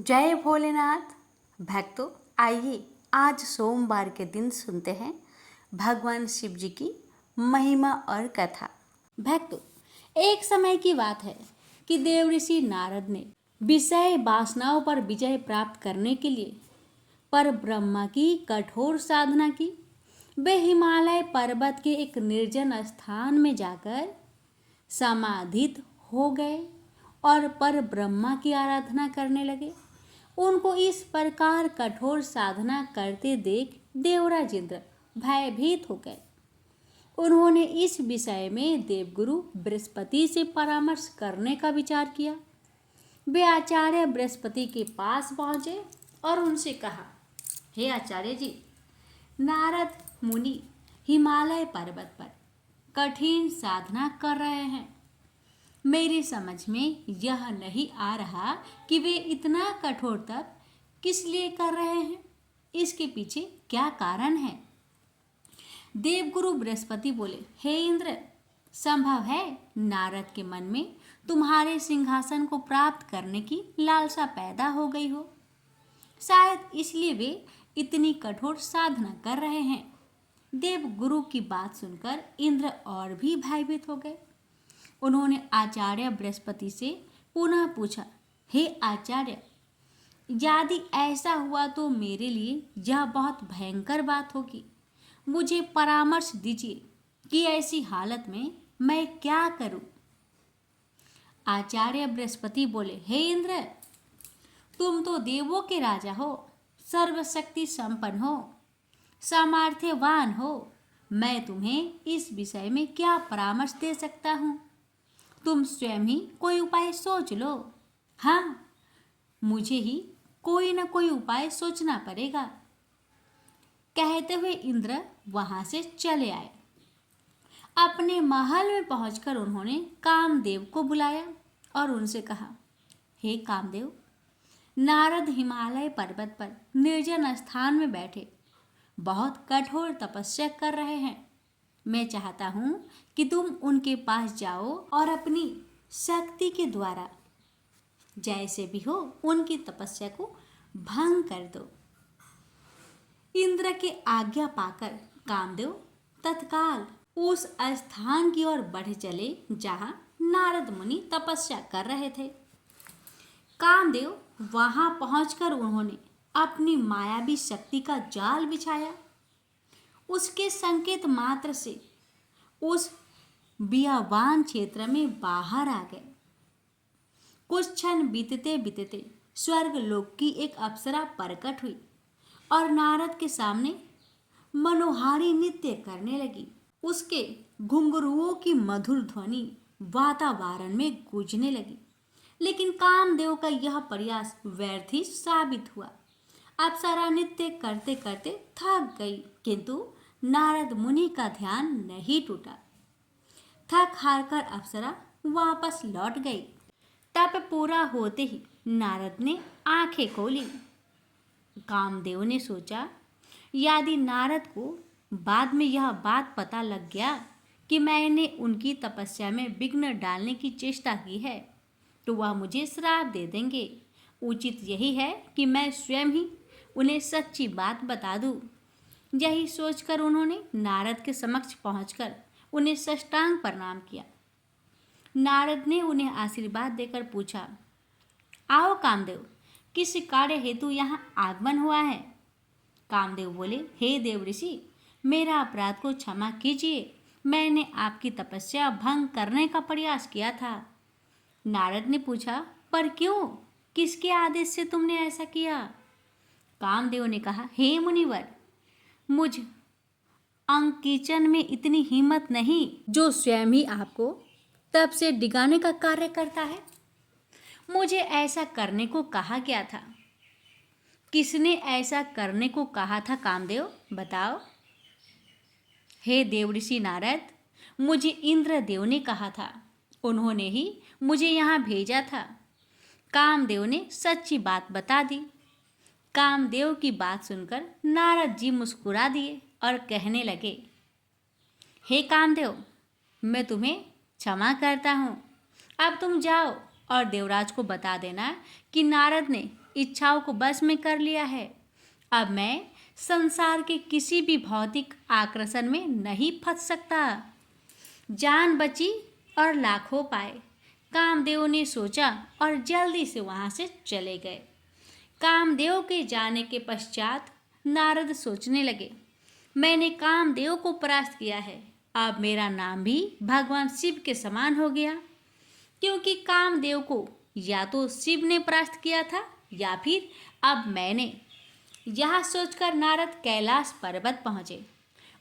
जय भोलेनाथ। भक्तों, आइए आज सोमवार के दिन सुनते हैं भगवान शिव जी की महिमा और कथा। भक्तों, एक समय की बात है कि देव ऋषि नारद ने विषय वासनाओं पर विजय प्राप्त करने के लिए पर ब्रह्मा की कठोर साधना की। वे हिमालय पर्वत के एक निर्जन स्थान में जाकर समाधित हो गए और पर ब्रह्मा की आराधना करने लगे। उनको इस प्रकार कठोर साधना करते देख देवराज इंद्र भयभीत हो गए। उन्होंने इस विषय में देवगुरु बृहस्पति से परामर्श करने का विचार किया। वे आचार्य बृहस्पति के पास पहुंचे और उनसे कहा, हे आचार्य जी, नारद मुनि हिमालय पर्वत पर कठिन साधना कर रहे हैं। मेरी समझ में यह नहीं आ रहा कि वे इतना कठोर तप किस लिए कर रहे हैं। इसके पीछे क्या कारण है। देवगुरु बृहस्पति बोले, हे इंद्र, संभव है नारद के मन में तुम्हारे सिंहासन को प्राप्त करने की लालसा पैदा हो गई हो। शायद इसलिए वे इतनी कठोर साधना कर रहे हैं। देवगुरु की बात सुनकर इंद्र और भी भयभीत हो गए। उन्होंने आचार्य बृहस्पति से पुनः पूछा, हे आचार्य, यदि ऐसा हुआ तो मेरे लिए यह बहुत भयंकर बात होगी। मुझे परामर्श दीजिए कि ऐसी हालत में मैं क्या करूं। आचार्य बृहस्पति बोले, हे इंद्र, तुम तो देवों के राजा हो, सर्वशक्ति संपन्न हो, सामर्थ्यवान हो। मैं तुम्हें इस विषय में क्या परामर्श दे सकता हूँ। तुम स्वयं ही कोई उपाय सोच लो। हाँ, मुझे ही कोई न कोई उपाय सोचना पड़ेगा। कहते हुए इंद्र वहां से चले आए। अपने महल में पहुंचकर उन्होंने कामदेव को बुलाया और उनसे कहा, हे कामदेव, नारद हिमालय पर्वत पर निर्जन स्थान में बैठे बहुत कठोर तपस्या कर रहे हैं। मैं चाहता हूं कि तुम उनके पास जाओ और अपनी शक्ति के द्वारा जैसे भी हो उनकी तपस्या को भंग कर दो। इंद्र की आज्ञा पाकर कामदेव तत्काल उस स्थान की ओर बढ़ चले जहां नारद मुनि तपस्या कर रहे थे। कामदेव वहां पहुंचकर उन्होंने अपनी मायावी शक्ति का जाल बिछाया। उसके संकेत मात्र से उस बियावान क्षेत्र में बाहर आ गए। कुछ क्षण बीतते बीतते स्वर्ग लोक की एक अप्सरा प्रकट हुई और नारद के सामने मनोहारी नृत्य करने लगी। उसके घुंघरुओं की मधुर ध्वनि वातावरण में गूंजने लगी। लेकिन कामदेव का यह प्रयास व्यर्थ ही साबित हुआ। अप्सरा नृत्य करते करते थक गई, किंतु नारद मुनि का ध्यान नहीं टूटा। थक हार कर अप्सरा वापस लौट गई। तप पूरा होते ही नारद ने आंखें खोली। कामदेव ने सोचा, यदि नारद को बाद में यह बात पता लग गया कि मैंने उनकी तपस्या में विघ्न डालने की चेष्टा की है तो वह मुझे श्राप दे देंगे। उचित यही है कि मैं स्वयं ही उन्हें सच्ची बात बता दूं। यही सोचकर उन्होंने नारद के समक्ष पहुंचकर उन्हें साष्टांग प्रणाम किया। नारद ने उन्हें आशीर्वाद देकर पूछा, आओ कामदेव, किस कार्य हेतु यहाँ आगमन हुआ है। कामदेव बोले, हे देव ऋषि, मेरा अपराध को क्षमा कीजिए। मैंने आपकी तपस्या भंग करने का प्रयास किया था। नारद ने पूछा, पर क्यों, किसके आदेश से तुमने ऐसा किया। कामदेव ने कहा, हे मुनिवर, मुझ अंकिचन में इतनी हिम्मत नहीं जो स्वयं ही आपको तप से डिगाने का कार्य करता है। मुझे ऐसा करने को कहा गया था। किसने ऐसा करने को कहा था कामदेव, बताओ। हे देवऋषि नारद, मुझे इंद्रदेव ने कहा था। उन्होंने ही मुझे यहाँ भेजा था। कामदेव ने सच्ची बात बता दी। कामदेव की बात सुनकर नारद जी मुस्कुरा दिए और कहने लगे, हे कामदेव, मैं तुम्हें क्षमा करता हूँ। अब तुम जाओ और देवराज को बता देना कि नारद ने इच्छाओं को बस में कर लिया है। अब मैं संसार के किसी भी भौतिक आकर्षण में नहीं फंस सकता। जान बची और लाखों पाए, कामदेव ने सोचा और जल्दी से वहां से चले गए। कामदेव के जाने के पश्चात नारद सोचने लगे, मैंने कामदेव को परास्त किया है, अब मेरा नाम भी भगवान शिव के समान हो गया, क्योंकि कामदेव को या तो शिव ने परास्त किया था या फिर अब मैंने। यह सोचकर नारद कैलाश पर्वत पहुँचे।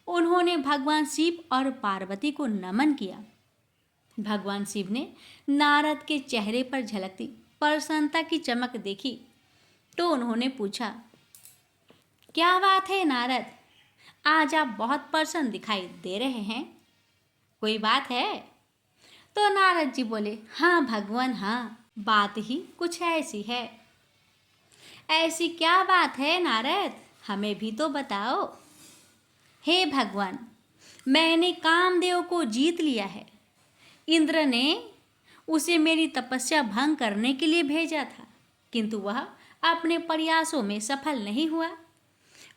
उन्होंने भगवान शिव और पार्वती को नमन किया। भगवान शिव ने नारद के चेहरे पर झलकती प्रसन्नता की चमक देखी तो उन्होंने पूछा, क्या बात है नारद, आज आप बहुत प्रसन्न दिखाई दे रहे हैं, कोई बात है? तो नारद जी बोले, हाँ भगवान हाँ, बात ही कुछ ऐसी है। ऐसी क्या बात है नारद, हमें भी तो बताओ। हे भगवान, मैंने कामदेव को जीत लिया है। इंद्र ने उसे मेरी तपस्या भंग करने के लिए भेजा था, किंतु वह अपने प्रयासों में सफल नहीं हुआ।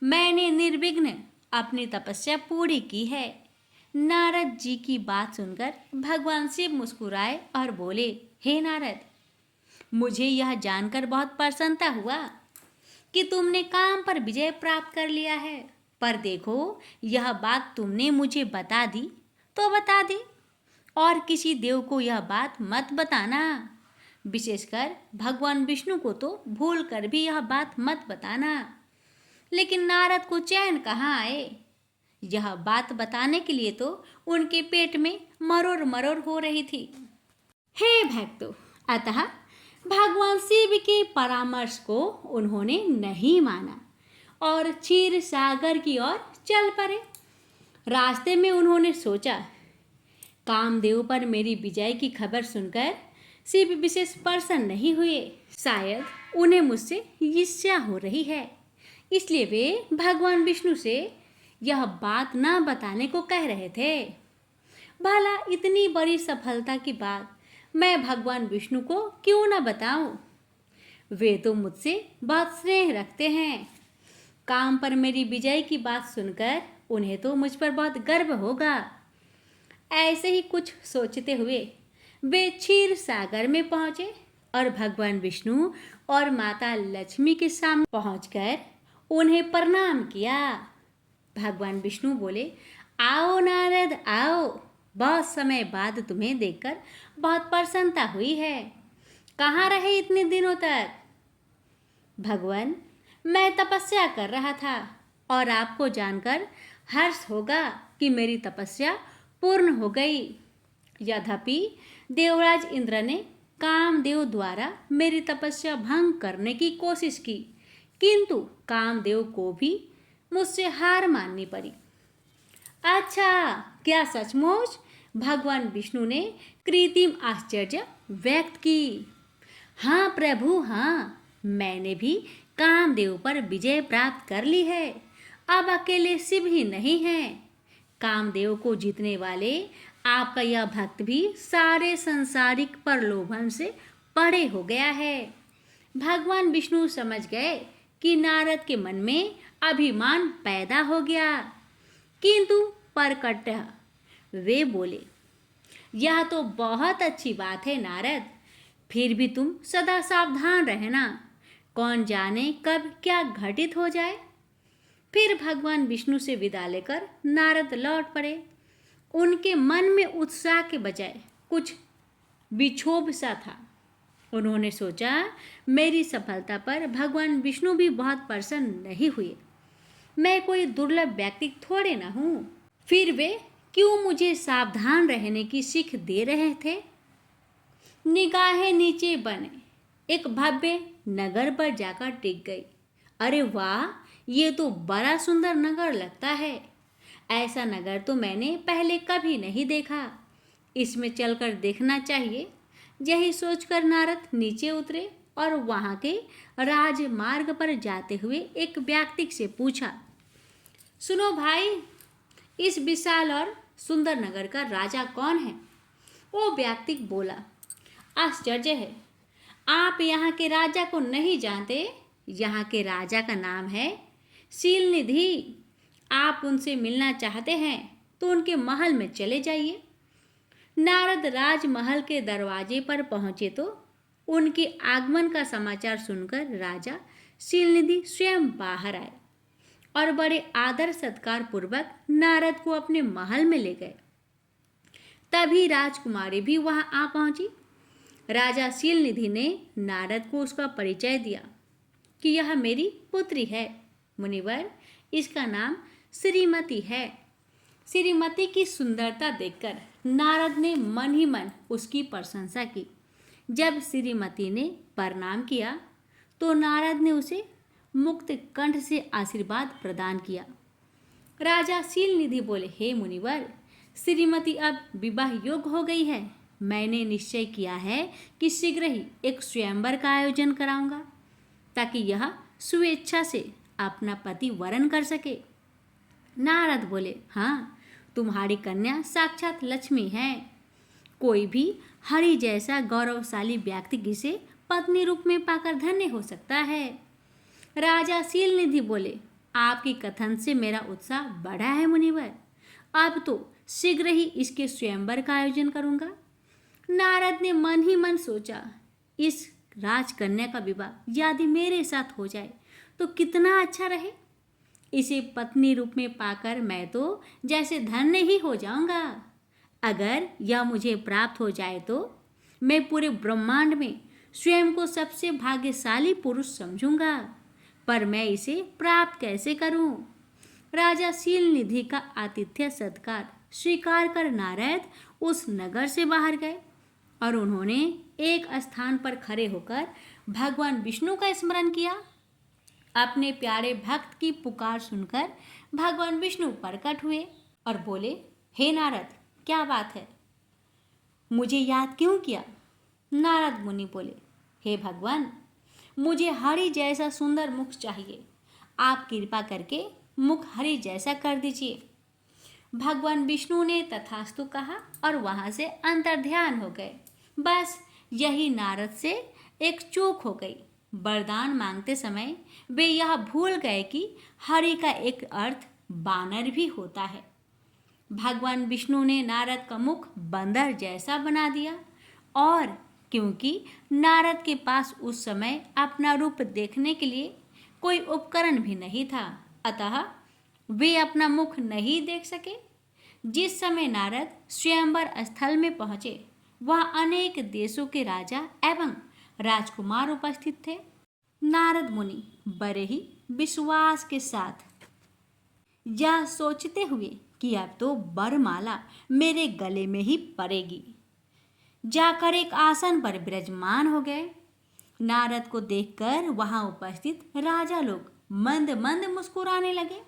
मैंने निर्विघ्न अपनी तपस्या पूरी की है। नारद जी की बात सुनकर भगवान शिव मुस्कुराए और बोले, हे नारद, मुझे यह जानकर बहुत प्रसन्नता हुआ कि तुमने काम पर विजय प्राप्त कर लिया है, पर देखो यह बात तुमने मुझे बता दी तो बता दी, और किसी देव को यह बात मत बताना, विशेषकर भगवान विष्णु को तो भूल कर भी यह बात मत बताना। लेकिन नारद को चैन कहाँ आए, यह बात बताने के लिए तो उनके पेट में मरोड़ मरोड़ हो रही थी। हे भक्तों, अतः भगवान शिव के परामर्श को उन्होंने नहीं माना और क्षीर सागर की ओर चल पड़े। रास्ते में उन्होंने सोचा, कामदेव पर मेरी विजय की खबर सुनकर शिव विशेष प्रसन्न नहीं हुए, शायद उन्हें मुझसे ईर्ष्या हो रही है, इसलिए वे भगवान विष्णु से यह बात न बताने को कह रहे थे। भला इतनी बड़ी सफलता की बात मैं भगवान विष्णु को क्यों न बताऊं? वे तो मुझसे बहुत स्नेह रखते हैं। काम पर मेरी विजय की बात सुनकर उन्हें तो मुझ पर बहुत गर्व होगा। ऐसे ही कुछ सोचते हुए वे क्षीर सागर में पहुँचे और भगवान विष्णु और माता लक्ष्मी के सामने पहुंचकर उन्हें प्रणाम किया। भगवान विष्णु बोले, आओ नारद आओ, बहुत समय बाद तुम्हें देखकर बहुत प्रसन्नता हुई है, कहाँ रहे इतने दिनों तक? भगवान, मैं तपस्या कर रहा था और आपको जानकर हर्ष होगा कि मेरी तपस्या पूर्ण हो गई। यद्यपि देवराज इंद्र ने कामदेव द्वारा मेरी तपस्या भंग करने की कोशिश की, किंतु कामदेव को भी मुझसे हार माननी पड़ी। अच्छा, क्या सचमुच? भगवान विष्णु ने कृत्रिम आश्चर्य व्यक्त की। हाँ प्रभु हाँ, मैंने भी कामदेव पर विजय प्राप्त कर ली है। अब अकेले शिव ही नहीं हैं, कामदेव को जीतने वाले आपका यह भक्त भी सारे सांसारिक प्रलोभन से परे हो गया है। भगवान विष्णु समझ गए कि नारद के मन में अभिमान पैदा हो गया, किंतु परकटः वे बोले, यह तो बहुत अच्छी बात है नारद, फिर भी तुम सदा सावधान रहना, कौन जाने कब क्या घटित हो जाए। फिर भगवान विष्णु से विदा लेकर नारद लौट पड़े। उनके मन में उत्साह के बजाय कुछ विक्षोभ सा था। उन्होंने सोचा, मेरी सफलता पर भगवान विष्णु भी बहुत प्रसन्न नहीं हुए, मैं कोई दुर्लभ व्यक्ति थोड़े ना हूँ, फिर वे क्यों मुझे सावधान रहने की सीख दे रहे थे। निगाहें नीचे बने एक भव्य नगर पर जाकर टिक गई। अरे वाह, ये तो बड़ा सुंदर नगर लगता है, ऐसा नगर तो मैंने पहले कभी नहीं देखा, इसमें चलकर देखना चाहिए। यही सोचकर नारद नीचे उतरे और वहाँ के राजमार्ग पर जाते हुए एक व्यक्ति से पूछा, सुनो भाई, इस विशाल और सुंदर नगर का राजा कौन है? वो व्यक्ति बोला, आश्चर्य है, आप यहाँ के राजा को नहीं जानते? यहाँ के राजा का नाम है शीलनिधि। आप उनसे मिलना चाहते हैं तो उनके महल में चले जाइए। नारद राजमहल के दरवाजे पर पहुंचे तो उनके आगमन का समाचार सुनकर राजा शीलनिधि स्वयं बाहर आए और बड़े आदर सत्कार पूर्वक नारद को अपने महल में ले गए। तभी राजकुमारी भी वहां आ पहुंची। राजा शीलनिधि ने नारद को उसका परिचय दिया कि यह मेरी पुत्री है मुनिवर, इसका नाम श्रीमती है। श्रीमती की सुंदरता देखकर नारद ने मन ही मन उसकी प्रशंसा की। जब श्रीमती ने प्रणाम किया तो नारद ने उसे मुक्त कंठ से आशीर्वाद प्रदान किया। राजा शीलनिधि बोले, हे मुनिवर, श्रीमती अब विवाह योग्य हो गई है। मैंने निश्चय किया है कि शीघ्र ही एक स्वयंवर का आयोजन कराऊंगा ताकि यह स्वेच्छा से अपना पति वरण कर सके। नारद बोले, हाँ, तुम्हारी कन्या साक्षात लक्ष्मी है। कोई भी हरि जैसा गौरवशाली व्यक्ति किसे पत्नी रूप में पाकर धन्य हो सकता है। राजा शीलनिधि बोले, आपकी कथन से मेरा उत्साह बढ़ा है मुनिवर। अब तो शीघ्र ही इसके स्वयंवर का आयोजन करूंगा। नारद ने मन ही मन सोचा, इस राजकन्या का विवाह यदि मेरे साथ हो जाए तो कितना अच्छा रहे। इसे पत्नी रूप में पाकर मैं तो जैसे धन्य ही हो जाऊंगा। अगर यह मुझे प्राप्त हो जाए तो मैं पूरे ब्रह्मांड में स्वयं को सबसे भाग्यशाली पुरुष समझूंगा। पर मैं इसे प्राप्त कैसे करूं? राजा शीलनिधि का आतिथ्य सत्कार स्वीकार कर नारद उस नगर से बाहर गए और उन्होंने एक स्थान पर खड़े होकर भगवान विष्णु का स्मरण किया। अपने प्यारे भक्त की पुकार सुनकर भगवान विष्णु प्रकट हुए और बोले, हे नारद, क्या बात है? मुझे याद क्यों किया? नारद मुनि बोले, हे भगवान, मुझे हरि जैसा सुंदर मुख चाहिए। आप कृपा करके मुख हरि जैसा कर दीजिए। भगवान विष्णु ने तथास्तु कहा और वहां से अंतर्ध्यान हो गए। बस यही नारद से एक चूक हो गई। वरदान मांगते समय वे यह भूल गए कि हरि का एक अर्थ बानर भी होता है। भगवान विष्णु ने नारद का मुख बंदर जैसा बना दिया और क्योंकि नारद के पास उस समय अपना रूप देखने के लिए कोई उपकरण भी नहीं था, अतः वे अपना मुख नहीं देख सके। जिस समय नारद स्वयंवर स्थल में पहुंचे वहां अनेक देशों के राजा एवं राजकुमार उपस्थित थे। नारद मुनि बड़े ही विश्वास के साथ यह सोचते हुए कि अब तो वरमाला मेरे गले में ही पड़ेगी, जाकर एक आसन पर विराजमान हो गए। नारद को देखकर वहां उपस्थित राजा लोग मंद मंद मुस्कुराने लगे।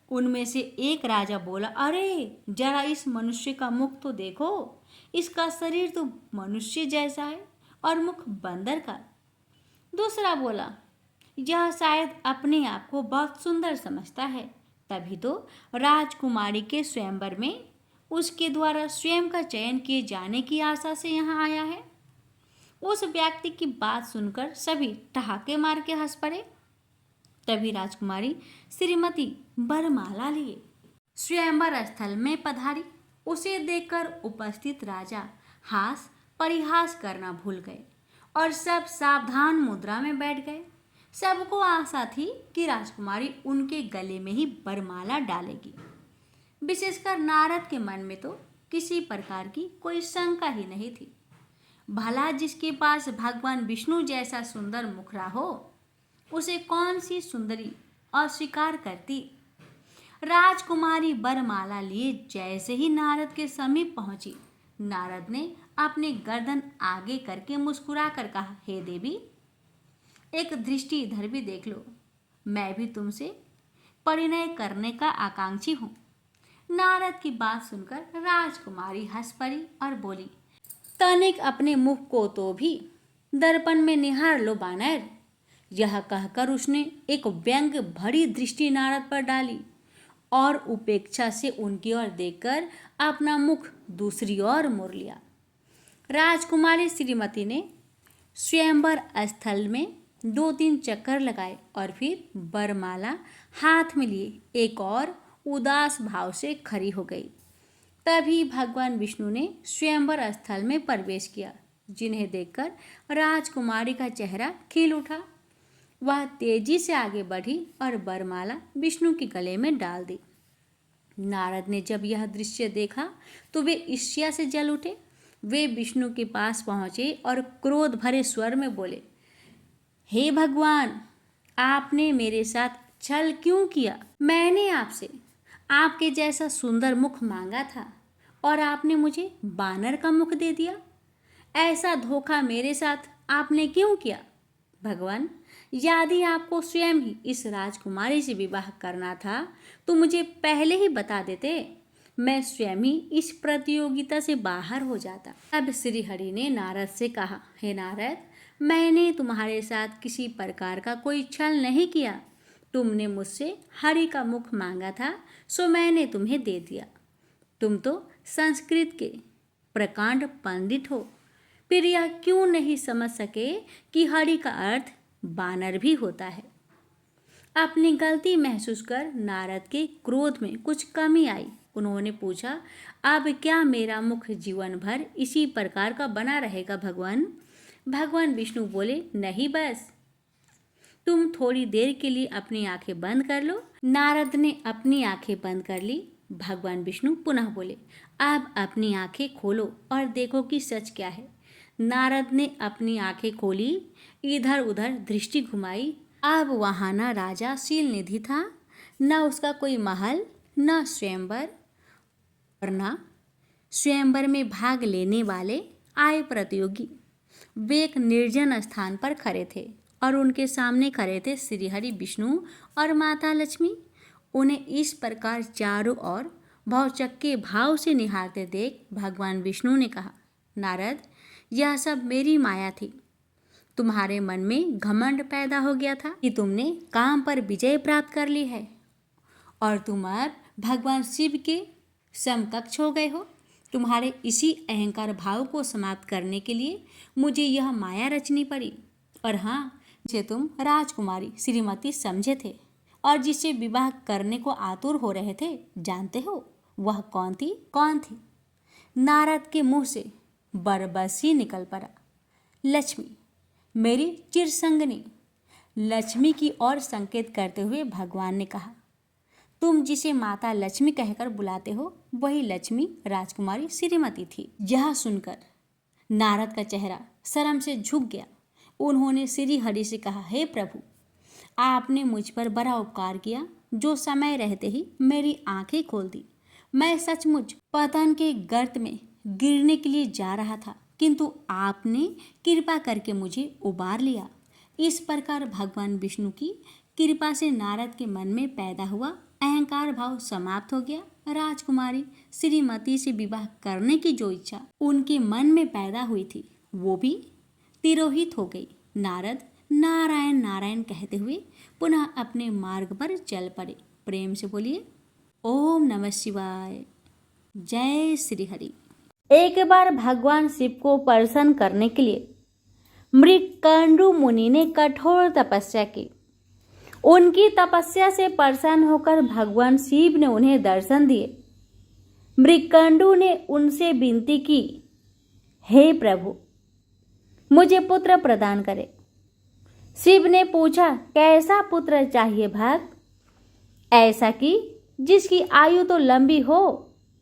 उनमें से एक राजा बोला, अरे जरा इस मनुष्य का मुख तो देखो, इसका शरीर तो मनुष्य जैसा है और मुख बंदर का। दूसरा बोला, यह शायद अपने आप को बहुत सुंदर समझता है, तभी तो राजकुमारी के स्वयंवर में उसके द्वारा स्वयं का चयन किए जाने की आशा से यहाँ आया है। उस व्यक्ति की बात सुनकर सभी ठहाके मार के हंस पड़े। तभी राजकुमारी श्रीमती वरमाला लिए स्वयंवर स्थल में पधारी। उसे देखकर उपस्थित राजा हास परिहास करना भूल गए और सब सावधान मुद्रा में बैठ गए। सबको आशा थी कि राजकुमारी उनके गले में ही वरमाला डालेगी। विशेषकर नारद के मन में तो किसी प्रकार की कोई शंका ही नहीं थी। भला जिसके पास भगवान विष्णु जैसा सुंदर मुखरा हो, उसे कौन सी सुंदरी अस्वीकार करती। राजकुमारी वरमाला लिए जैसे ही नारद के समीप पहुंची, नारद ने अपनी गर्दन आगे करके मुस्कुरा कर कहा, हे देवी, एक दृष्टि इधर भी देख लो। मैं भी तुमसे परिणय करने का आकांक्षी हूँ। नारद की बात सुनकर राजकुमारी हंस पड़ी और बोली, तनिक अपने मुख को तो भी दर्पण में निहार लो बानर। यह कहकर उसने एक व्यंग भरी दृष्टि नारद पर डाली और उपेक्षा से उनकी ओर देखकर अपना मुख दूसरी ओर मोड़ लिया। राजकुमारी श्रीमती ने स्वयंवर स्थल में 2-3 चक्कर लगाए और फिर वरमाला हाथ में लिए एक और उदास भाव से खड़ी हो गई। तभी भगवान विष्णु ने स्वयंवर स्थल में प्रवेश किया, जिन्हें देखकर राजकुमारी का चेहरा खिल उठा। वह तेजी से आगे बढ़ी और वरमाला विष्णु के गले में डाल दी। नारद ने जब यह दृश्य देखा तो वे ईर्ष्या से जल उठे। वे विष्णु के पास पहुंचे और क्रोध भरे स्वर में बोले, हे भगवान, आपने मेरे साथ छल क्यों किया? मैंने आपसे आपके जैसा सुंदर मुख मांगा था और आपने मुझे बानर का मुख दे दिया। ऐसा धोखा मेरे साथ आपने क्यों किया? भगवान, यदि आपको स्वयं ही इस राजकुमारी से विवाह करना था तो मुझे पहले ही बता देते, मैं स्वयं ही इस प्रतियोगिता से बाहर हो जाता। अब श्री हरि ने नारद से कहा, हे नारद, मैंने तुम्हारे साथ किसी प्रकार का कोई छल नहीं किया। तुमने मुझसे हरि का मुख मांगा था, सो मैंने तुम्हें दे दिया। तुम तो संस्कृत के प्रकांड पंडित हो, फिर यह क्यों नहीं समझ सके कि हरि का अर्थ बानर भी होता है? अपनी गलती महसूस कर नारद के क्रोध में कुछ कमी आई। उन्होंने पूछा, अब क्या मेरा मुख जीवन भर इसी प्रकार का बना रहेगा भगवान? भगवान विष्णु बोले, नहीं, बस तुम थोड़ी देर के लिए अपनी आंखें बंद कर लो। नारद ने अपनी आंखें बंद कर ली। भगवान विष्णु पुनः बोले, अब अपनी आंखें खोलो और देखो कि सच क्या है। नारद ने अपनी आंखें खोली, इधर उधर दृष्टि घुमाई। अब वहाँ न राजा शीलनिधि था, न उसका कोई महल, न स्वयंवर, और न स्वयंवर में भाग लेने वाले आए प्रतियोगी। वे एक निर्जन स्थान पर खड़े थे और उनके सामने खड़े थे श्रीहरि विष्णु और माता लक्ष्मी। उन्हें इस प्रकार चारों ओर भौचक्के भाव से निहारते देख भगवान विष्णु ने कहा, नारद, यह सब मेरी माया थी। तुम्हारे मन में घमंड पैदा हो गया था कि तुमने काम पर विजय प्राप्त कर ली है और तुम अब भगवान शिव के समकक्ष हो गए हो। तुम्हारे इसी अहंकार भाव को समाप्त करने के लिए मुझे यह माया रचनी पड़ी। और हाँ, जिसे तुम राजकुमारी श्रीमती समझे थे और जिससे विवाह करने को आतुर हो रहे थे, जानते हो वह कौन थी? कौन थी? नारद के मुंह से बरबसी निकल पड़ा, लक्ष्मी, मेरी चिरसंगनी। लक्ष्मी की ओर संकेत करते हुए भगवान ने कहा, तुम जिसे माता लक्ष्मी कहकर बुलाते हो वही लक्ष्मी राजकुमारी श्रीमती थी। यह सुनकर नारद का चेहरा शर्म से झुक गया। उन्होंने श्री हरि से कहा, हे प्रभु, आपने मुझ पर बड़ा उपकार किया, जो समय रहते ही मेरी आंखें खोल दी। मैं सचमुच पतन के गर्त में गिरने के लिए जा रहा था, किंतु आपने कृपा करके मुझे उबार लिया। इस प्रकार भगवान विष्णु की कृपा से नारद के मन में पैदा हुआ अहंकार भाव समाप्त हो गया। राजकुमारी श्रीमती से विवाह करने की जो इच्छा उनके मन में पैदा हुई थी, वो भी तिरोहित हो गई। नारद नारायण नारायण कहते हुए पुनः अपने मार्ग पर चल पड़े। प्रेम से बोलिए, ओम नमः शिवाय। जय श्री हरि। एक बार भगवान शिव को प्रसन्न करने के लिए मृगकंडू मुनि ने कठोर तपस्या की। उनकी तपस्या से प्रसन्न होकर भगवान शिव ने उन्हें दर्शन दिए। मृगकंडू ने उनसे विनती की, हे प्रभु, मुझे पुत्र प्रदान करे। शिव ने पूछा, कैसा पुत्र चाहिए भक्त? ऐसा कि जिसकी आयु तो लंबी हो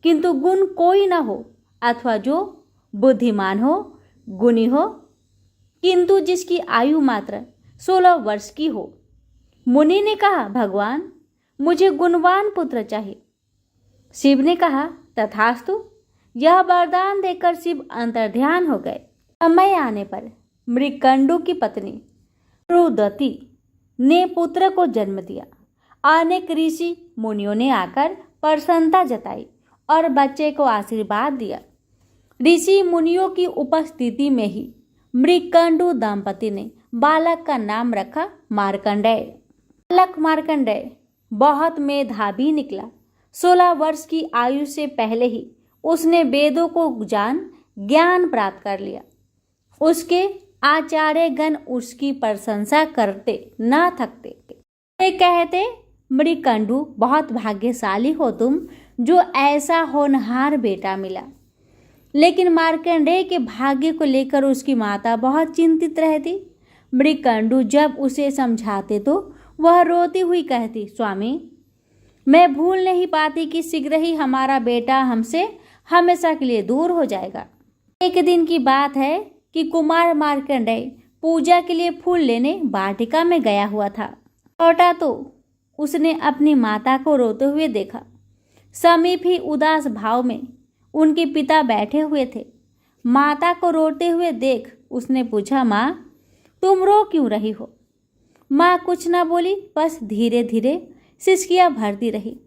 किंतु गुण कोई न हो, अथवा जो बुद्धिमान हो, गुणी हो, किंतु जिसकी आयु मात्र 16 वर्ष की हो। मुनि ने कहा, भगवान, मुझे गुणवान पुत्र चाहिए। शिव ने कहा, तथास्तु। यह वरदान देकर शिव अंतर्ध्यान हो गए। समय आने पर मृगकंडू की पत्नी रुदती ने पुत्र को जन्म दिया। अनेक ऋषि मुनियों ने आकर प्रसन्नता जताई और बच्चे को आशीर्वाद दिया। ऋषि मुनियों की उपस्थिति में ही मृगकंडू दंपति ने बालक का नाम रखा मार्कंडेय। बालक मार्कंडेय बहुत मेधावी निकला। 16 वर्ष की आयु से पहले ही उसने वेदों को ज्ञान प्राप्त कर लिया। उसके आचार्यगण उसकी प्रशंसा करते न थकते। वे कहते, मृकंडू, बहुत भाग्यशाली हो तुम, जो ऐसा होनहार बेटा मिला। लेकिन मार्कंडेय के भाग्य को लेकर उसकी माता बहुत चिंतित रहती। मृकंडू जब उसे समझाते तो वह रोती हुई कहती, स्वामी, मैं भूल नहीं पाती कि शीघ्र ही हमारा बेटा हमसे हमेशा के लिए दूर हो जाएगा। एक दिन की बात है कि कुमार मार्कंडेय पूजा के लिए फूल लेने वाटिका में गया हुआ था। लौटा तो उसने अपनी माता को रोते हुए देखा। समीप ही उदास भाव में उनके पिता बैठे हुए थे। माता को रोते हुए देख उसने पूछा, माँ, तुम रो क्यों रही हो? माँ कुछ न बोली, बस धीरे धीरे सिसकियाँ भरती रही।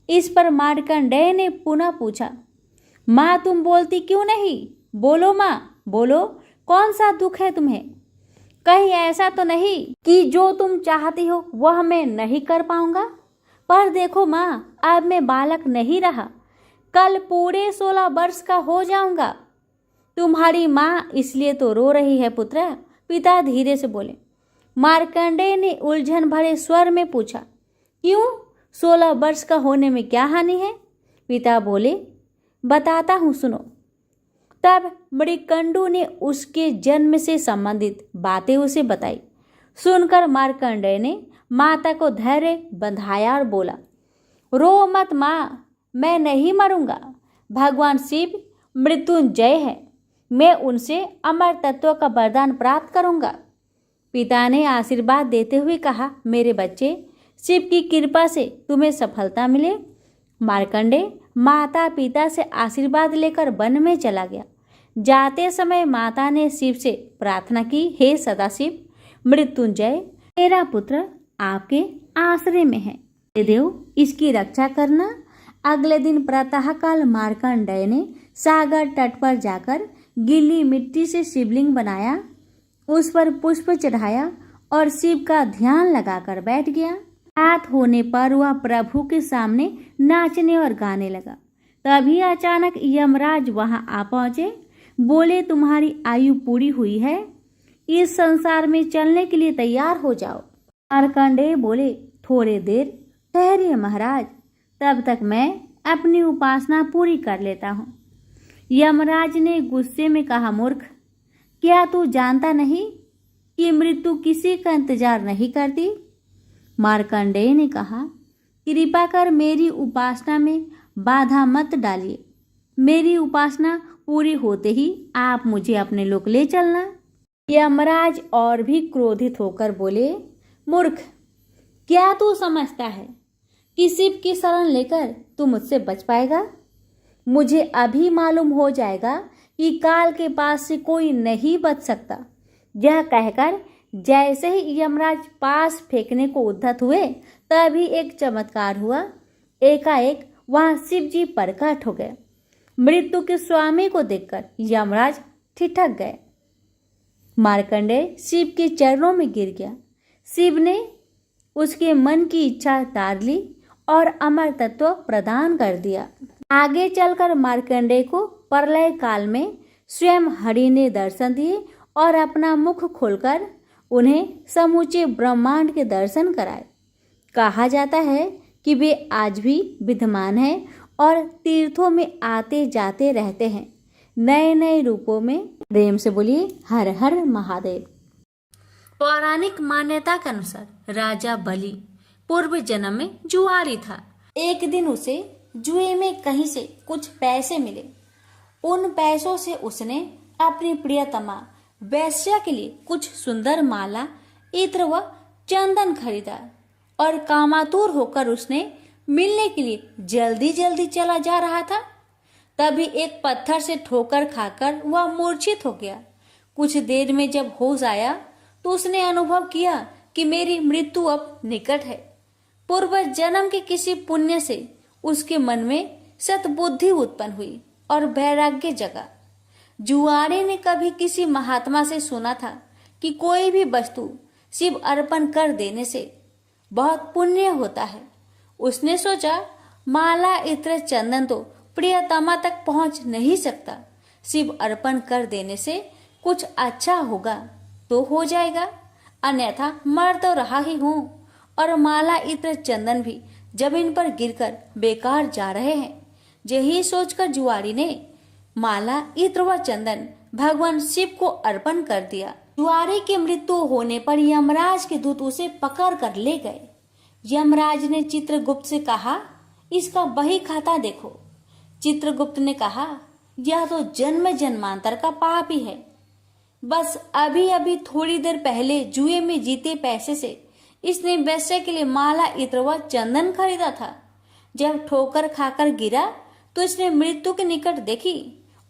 इस पर मार्कंडेय ने पुनः पूछा, माँ, तुम बोलती क्यों नहीं? बोलो माँ, बोलो, कौन सा दुख है तुम्हें? कहीं ऐसा तो नहीं कि जो तुम चाहती हो वह मैं नहीं कर पाऊंगा? पर देखो माँ, अब मैं बालक नहीं रहा, कल पूरे 16 वर्ष का हो जाऊंगा। तुम्हारी माँ इसलिए तो रो रही है पुत्र, पिता धीरे से बोले। मार्कंडेय ने उलझन भरे स्वर में पूछा, क्यों? 16 वर्ष का होने में क्या हानि है? पिता बोले, बताता हूँ, सुनो। तब मृकंडू ने उसके जन्म से संबंधित बातें उसे बताई। सुनकर मार्कंडेय ने माता को धैर्य बंधाया और बोला, रो मत माँ, मैं नहीं मरूंगा। भगवान शिव मृत्युंजय है, मैं उनसे अमर तत्व का वरदान प्राप्त करूंगा। पिता ने आशीर्वाद देते हुए कहा, मेरे बच्चे, शिव की कृपा से तुम्हें सफलता मिले। मार्कंडेय माता पिता से आशीर्वाद लेकर वन में चला गया। जाते समय माता ने शिव से प्रार्थना की, हे सदाशिव मृत्युंजय, मेरा पुत्र आपके आश्रय में है, हे देव, इसकी रक्षा करना। अगले दिन प्रातःकाल मार्कंडेय ने सागर तट पर जाकर गीली मिट्टी से शिवलिंग बनाया, उस पर पुष्प चढ़ाया और शिव का ध्यान लगाकर बैठ गया। रात होने पर वह प्रभु के सामने नाचने और गाने लगा। तभी अचानक यमराज वहां आ पहुंचे। बोले, तुम्हारी आयु पूरी हुई है, इस संसार में चलने के लिए तैयार हो जाओ। मार्कंडेय बोले, थोड़े देर ठहरिए महाराज, तब तक मैं अपनी उपासना पूरी कर लेता हूँ। यमराज ने गुस्से में कहा, मूर्ख, क्या तू जानता नहीं कि मृत्यु किसी का इंतजार नहीं करती? मार्कंडेय ने कहा, कृपा कर मेरी उपासना में बाधा मत डालिए। मेरी उपासना पूरी होते ही आप मुझे अपने लोक ले चलना। यमराज और भी क्रोधित होकर बोले, मूर्ख, क्या तू समझता है कि शिव की शरण लेकर तू मुझसे बच पाएगा? मुझे अभी मालूम हो जाएगा कि काल के पास से कोई नहीं बच सकता। यह कहकर जैसे ही यमराज पास फेंकने को उद्धत हुए, तभी एक चमत्कार हुआ। एकाएक वहां शिव जी प्रकट हो गए। मृत्यु के स्वामी को देखकर यमराज ठिठक गए। मार्कंडेय शिव के चरणों में गिर गया। शिव ने उसके मन की इच्छा तार ली और अमर तत्व प्रदान कर दिया। आगे चलकर मार्कंडेय को प्रलय काल में स्वयं हरि ने दर्शन दिए और अपना मुख खोलकर उन्हें समूचे ब्रह्मांड के दर्शन कराए। कहा जाता है कि वे आज भी विद्यमान हैं और तीर्थों में आते जाते रहते हैं, नए नए रूपों में। प्रेम से बोलिए हर हर महादेव। पौराणिक मान्यता के अनुसार राजा बलि पूर्व जन्म में जुआरी था। एक दिन उसे जुए में कहीं से कुछ पैसे मिले। उन पैसों से उसने अपनी प्रियतमा वैश्या के लिए कुछ सुंदर माला, इत्र व चंदन खरीदा और कामातुर होकर उसने मिलने के लिए जल्दी जल्दी चला जा रहा था। तभी एक पत्थर से ठोकर खाकर वह मूर्छित हो गया। कुछ देर में जब होश आया तो उसने अनुभव किया कि मेरी मृत्यु अब निकट है। पूर्व जन्म के किसी पुण्य से उसके मन में सद्बुद्धि उत्पन्न हुई और वैराग्य जगा। जुआरी ने कभी किसी महात्मा से सुना था कि कोई भी वस्तु शिव अर्पण कर देने से बहुत पुण्य होता है। उसने सोचा, माला, इत्र, चंदन तो प्रियतमा तक पहुंच नहीं सकता, शिव अर्पण कर देने से कुछ अच्छा होगा। तो हो जाएगा, अन्यथा मर तो रहा ही हूँ और माला इत्र चंदन भी जमीन पर गिरकर बेकार जा रहे हैं। यही सोचकर जुआरी ने माला इत्र व चंदन भगवान शिव को अर्पण कर दिया। जुआरी की मृत्यु होने पर यमराज के दूत उसे पकड़ कर ले गए। यमराज ने चित्रगुप्त से कहा, इसका बही खाता देखो। चित्रगुप्त ने कहा, यह तो जन्म जन्मांतर का पाप ही है। बस अभी अभी थोड़ी देर पहले जुए में जीते पैसे से इसने वैश्य के लिए माला इत्र व चंदन खरीदा था। जब ठोकर खाकर गिरा तो इसने मृत्यु के निकट देखी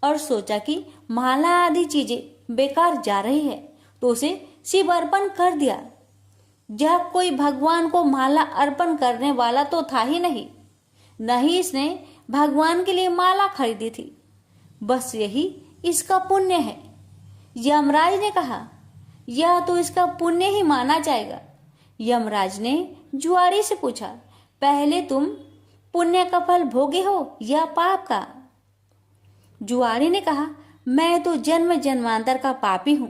और सोचा कि माला आदि चीजें बेकार जा रही है, तो उसे शिव अर्पण कर दिया। यह कोई भगवान को माला अर्पण करने वाला तो था ही नहीं, न ही इसने भगवान के लिए माला खरीदी थी। बस यही इसका पुण्य है। यमराज ने कहा, यह तो इसका पुण्य ही माना जाएगा। यमराज ने जुआरी से पूछा, पहले तुम पुण्य का फल भोगे हो या पाप का? जुआरी ने कहा, मैं तो जन्म जन्मांतर का पापी हूँ।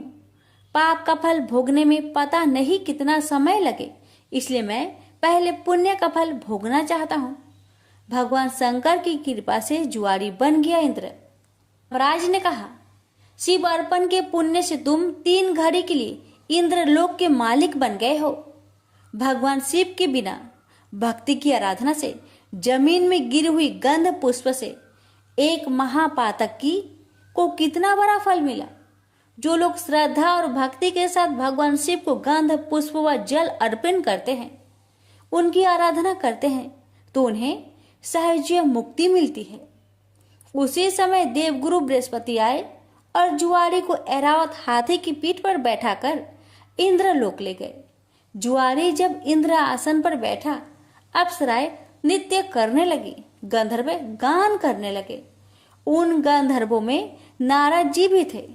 पाप का फल भोगने में पता नहीं कितना समय लगे, इसलिए मैं पहले पुण्य का फल भोगना चाहता हूँ। भगवान शंकर की कृपा से जुआरी बन गया इंद्र। राज ने कहा, शिव अर्पण के पुण्य से तुम 3 घड़ी के लिए इंद्र लोक के मालिक बन गए हो। भगवान शिव के बिना भक्ति की आराधना से जमीन में गिरी हुई गंध पुष्प से एक महापातक की को कितना बड़ा फल मिला। जो लोग श्रद्धा और भक्ति के साथ भगवान शिव को गंध पुष्प व जल अर्पण करते हैं, उनकी आराधना करते हैं, तो उन्हें सहज मुक्ति मिलती है। उसी समय देवगुरु बृहस्पति आए और जुआरी को ऐरावत हाथी की पीठ पर बैठाकर इंद्र लोक ले गए। जुआरी जब इंद्र आसन पर बैठा, अप्सराएं नृत्य करने लगी, गंधर्व गान करने लगे। उन गंधर्वों में नारद जी भी थे।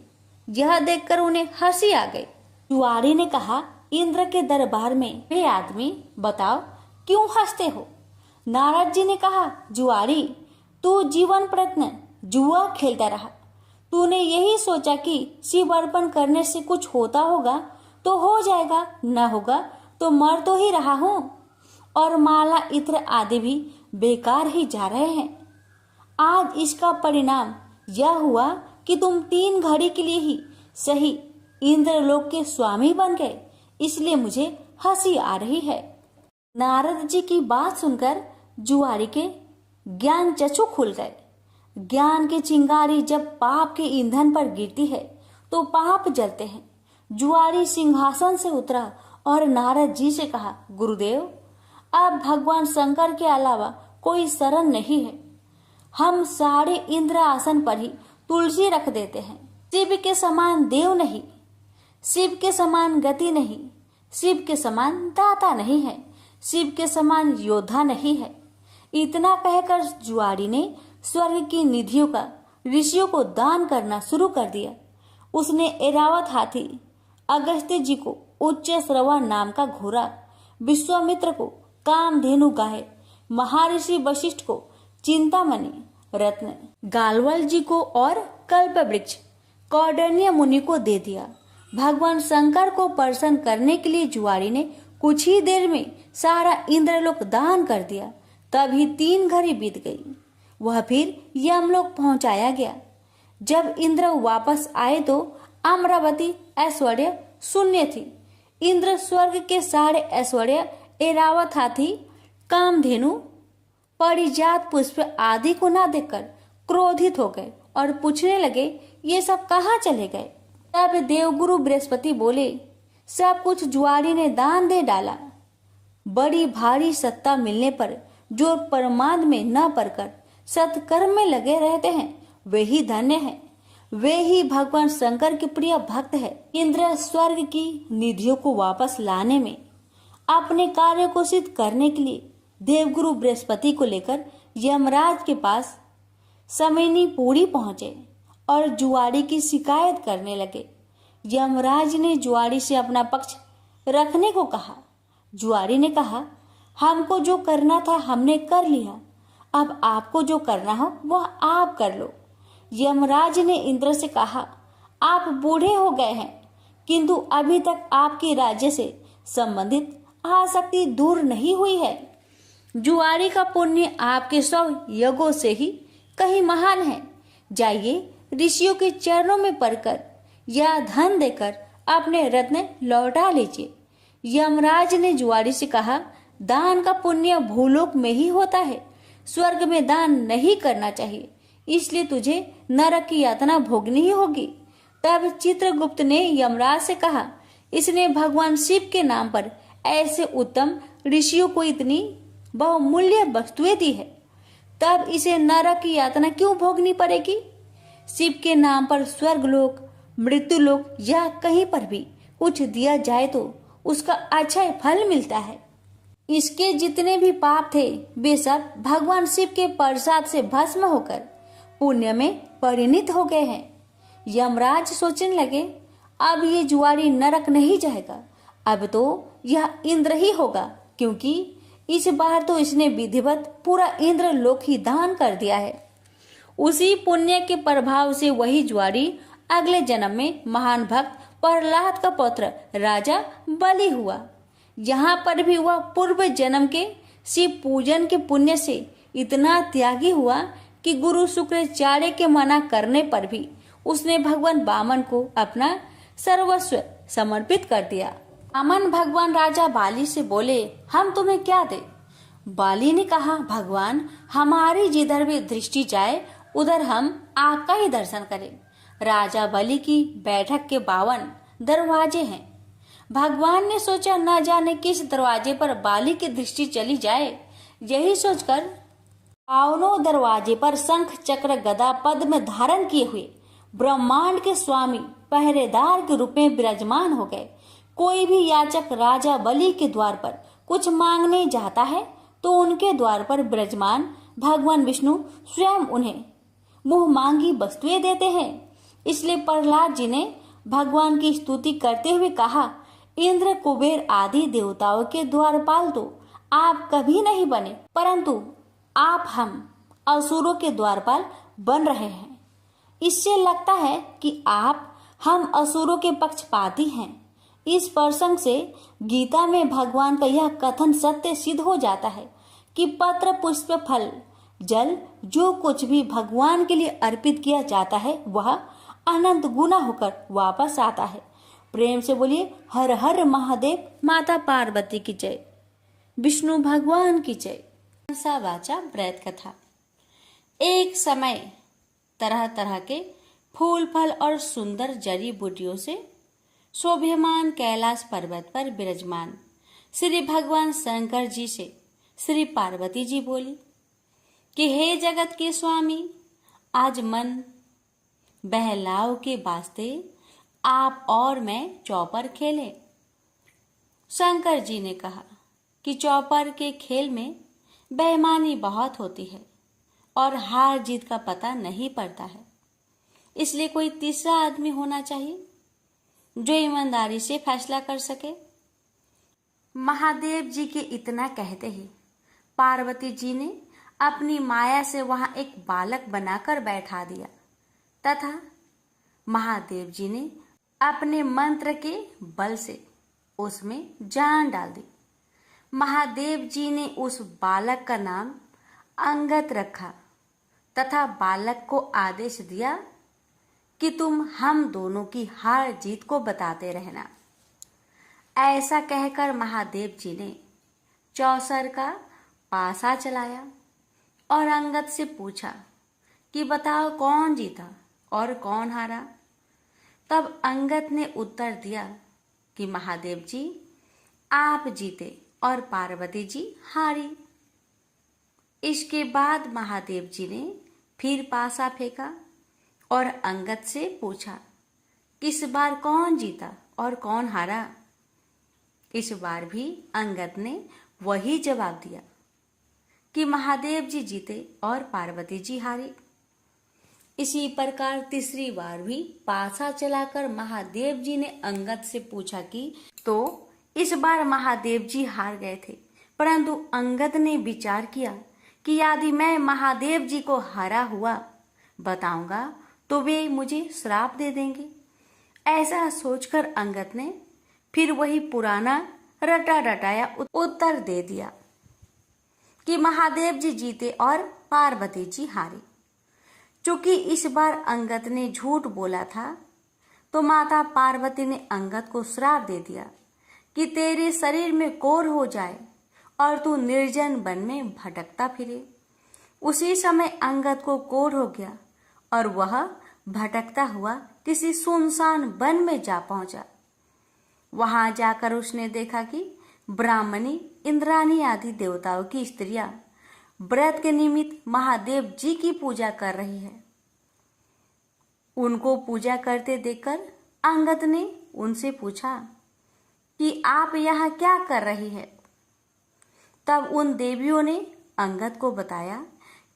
यह देखकर उन्हें हंसी आ गई। जुआरी ने कहा, इंद्र के दरबार में वे आदमी, बताओ क्यों हंसते हो? नारद जी ने कहा, जुआरी, तू जीवन प्रयत्न जुआ खेलता रहा। तूने यही सोचा कि शिव अर्पण करने से कुछ होता होगा तो हो जाएगा, न होगा तो मर तो ही रहा हूँ, और माला इत्र आदि भी बेकार ही जा रहे हैं। आज इसका परिणाम यह हुआ कि तुम 3 घड़ी के लिए ही सही इंद्रलोक के स्वामी बन गए, इसलिए मुझे हंसी आ रही है। नारद जी की बात सुनकर जुआरी के ज्ञान चक्षु खुल गए। ज्ञान की चिंगारी जब पाप के ईंधन पर गिरती है तो पाप जलते हैं। जुआरी सिंहासन से उतरा और नारद जी से कहा, गुरुदेव, अब भगवान शंकर के अलावा कोई शरण नहीं है। हम सारे इंद्र आसन पर ही तुलसी रख देते हैं। शिव के समान देव नहीं, शिव के समान गति नहीं, शिव के समान दाता नहीं है, शिव के समान योद्धा नहीं है। इतना कहकर जुआरी ने स्वर्ग की निधियों का ऋषियों को दान करना शुरू कर दिया। उसने ऐरावत हाथी अगस्त्य जी को उच्च श्रवा नाम का घोड़ा, विश्वामित्र को कामधेनु गाय, महर्षि वशिष्ठ को चिंतामणि रत्न, गालवल जी को और कल्प वृक्ष कौंडिन्य मुनि को दे दिया। भगवान शंकर को प्रसन्न करने के लिए जुआरी ने कुछ ही देर में सारा इंद्रलोक दान कर दिया। तभी 3 घड़ी बीत गई। वह फिर यमलोक पहुंचाया गया। जब इंद्र वापस आए तो अमरावती ऐश्वर्य शून्य थी। इंद्र स्वर्ग के सारे ऐश्वर्य ऐरावत हाथी, कामधेनु, परिजात पुष्प आदि को न देखकर क्रोधित हो गए और पूछने लगे, ये सब कहाँ चले गए? तब देवगुरु बृहस्पति बोले, सब कुछ जुआरी ने दान दे डाला। बड़ी भारी सत्ता मिलने पर जो परमार्थ में न पड़कर सत्कर्म में लगे रहते हैं, वे ही धन्य हैं। वे ही भगवान शंकर के प्रिय भक्त है। इंद्र स्वर्ग की निधियों को वापस लाने में अपने कार्य को सिद्ध करने के लिए देवगुरु बृहस्पति को लेकर यमराज के पास समयनीपुरी पहुंचे और जुआरी की शिकायत करने लगे। यमराज ने जुआरी से अपना पक्ष रखने को कहा। जुआरी ने कहा, हमको जो करना था हमने कर लिया, अब आपको जो करना हो वह आप कर लो। यमराज ने इंद्र से कहा, आप बूढ़े हो गए हैं, किंतु अभी तक आपके राज्य से संबंधित आसक्ति दूर नहीं हुई है। जुआरी का पुण्य आपके 100 यज्ञों से ही कहीं महान है। जाइए ऋषियों के चरणों में पड़कर या धन देकर अपने रत्न लौटा लीजिए। यमराज ने जुआरी से कहा, दान का पुण्य भूलोक में ही होता है, स्वर्ग में दान नहीं करना चाहिए, इसलिए तुझे नरक की यातना भोगनी ही होगी। तब चित्रगुप्त ने यमराज से कहा, इसने भगवान शिव के नाम पर ऐसे उत्तम ऋषियों को इतनी बहुमूल्य वस्तुएं दी है, तब इसे नरक की यातना क्यों भोगनी पड़ेगी? शिव के नाम पर स्वर्गलोक, मृत्युलोक या कहीं पर भी कुछ दिया जाए तो उसका अच्छा फल मिलता है। इसके जितने भी पाप थे वे सब भगवान शिव के प्रसाद से भस्म होकर पुण्य में परिणित हो गए हैं। यमराज सोचने लगे, अब ये जुआरी नरक नहीं जाएगा, अब तो यह इंद्र ही होगा, क्योंकि इस बार तो इसने विधिवत पूरा इंद्र लोक ही दान कर दिया है। उसी पुण्य के प्रभाव से वही जुआरी अगले जन्म में महान भक्त प्रहलाद का पुत्र राजा बलि हुआ। यहाँ पर भी वह पूर्व जन्म के शिव पूजन के पुण्य से इतना त्यागी हुआ कि गुरु शुक्राचार्य के मना करने पर भी उसने भगवान वामन को अपना सर्वस्व समर्पित कर दिया। वामन भगवान राजा बाली से बोले, हम तुम्हें क्या दे? बाली ने कहा, भगवान हमारी जिधर भी दृष्टि जाए उधर हम आपका ही दर्शन करें। राजा बलि की बैठक के 52 दरवाजे हैं। भगवान ने सोचा, न जाने किस दरवाजे पर बाली की दृष्टि चली जाए। यही सोचकर 52 दरवाजे पर शंख चक्र गदा पद्म धारण किए हुए ब्रह्मांड के स्वामी पहरेदार के रूप में विराजमान हो गए। कोई भी याचक राजा बलि के द्वार पर कुछ मांगने जाता है तो उनके द्वार पर विराजमान भगवान विष्णु स्वयं उन्हें मुंह मांगी वस्तुएं देते हैं। इसलिए प्रहलाद जी ने भगवान की स्तुति करते हुए कहा, इंद्र कुबेर आदि देवताओं के द्वारपाल तो आप कभी नहीं बने, परंतु आप हम असुरों के द्वारपाल बन रहे हैं। इससे लगता है कि आप हम असुरों के पक्षपाती हैं। इस प्रसंग से गीता में भगवान का यह कथन सत्य सिद्ध हो जाता है कि पत्र पुष्प फल जल जो कुछ भी भगवान के लिए अर्पित किया जाता है वह अनंत गुना होकर वापस आता है। प्रेम से बोलिए, हर हर महादेव, माता पार्वती की जय, विष्णु भगवान की जय। मनसा वाचा ब्रत कथा। एक समय तरह तरह के फूल फल और सुंदर जड़ी बूटियों से शोभ्यमान कैलाश पर्वत पर विराजमान श्री भगवान शंकर जी से श्री पार्वती जी बोली कि हे जगत के स्वामी, आज मन बहलाव के वास्ते आप और मैं चौपर खेलें। शंकर जी ने कहा कि चौपर के खेल में बेईमानी बहुत होती है और हार जीत का पता नहीं पड़ता है, इसलिए कोई तीसरा आदमी होना चाहिए जो ईमानदारी से फैसला कर सके। महादेव जी के इतना कहते ही पार्वती जी ने अपनी माया से वहां एक बालक बनाकर बैठा दिया तथा महादेव जी ने अपने मंत्र के बल से उसमें जान डाल दी। महादेव जी ने उस बालक का नाम अंगद रखा तथा बालक को आदेश दिया कि तुम हम दोनों की हार जीत को बताते रहना। ऐसा कहकर महादेव जी ने चौसर का पासा चलाया और अंगद से पूछा कि बताओ कौन जीता और कौन हारा। तब अंगद ने उत्तर दिया कि महादेव जी आप जीते और पार्वती जी हारी। इसके बाद महादेव जी ने फिर पासा फेंका और अंगद से पूछा इस बार कौन जीता और कौन हारा। इस बार भी अंगद ने वही जवाब दिया कि महादेव जी जीते और पार्वती जी हारी। इसी प्रकार तीसरी बार भी पासा चलाकर महादेव जी ने अंगद से पूछा कि तो इस बार महादेव जी हार गए थे, परंतु अंगद ने विचार किया कि यदि मैं महादेव जी को हारा हुआ बताऊंगा तो वे मुझे श्राप दे देंगे। ऐसा सोचकर अंगद ने फिर वही पुराना रटा रटाया उत्तर दे दिया कि महादेव जी जीते और पार्वती जी हारे। चूंकि इस बार अंगद ने झूठ बोला था तो माता पार्वती ने अंगद को श्राप दे दिया कि तेरे शरीर में कोढ़ हो जाए और तू निर्जन वन में भटकता फिरे। उसी समय अंगद को कोढ़ हो गया और वह भटकता हुआ किसी सुनसान वन में जा पहुंचा। वहां जाकर उसने देखा कि ब्राह्मणी, इंद्राणी आदि देवताओं की स्त्रियां व्रत के निमित्त महादेव जी की पूजा कर रही है। उनको पूजा करते देखकर अंगद ने उनसे पूछा कि आप यहाँ क्या कर रही है। तब उन देवियों ने अंगद को बताया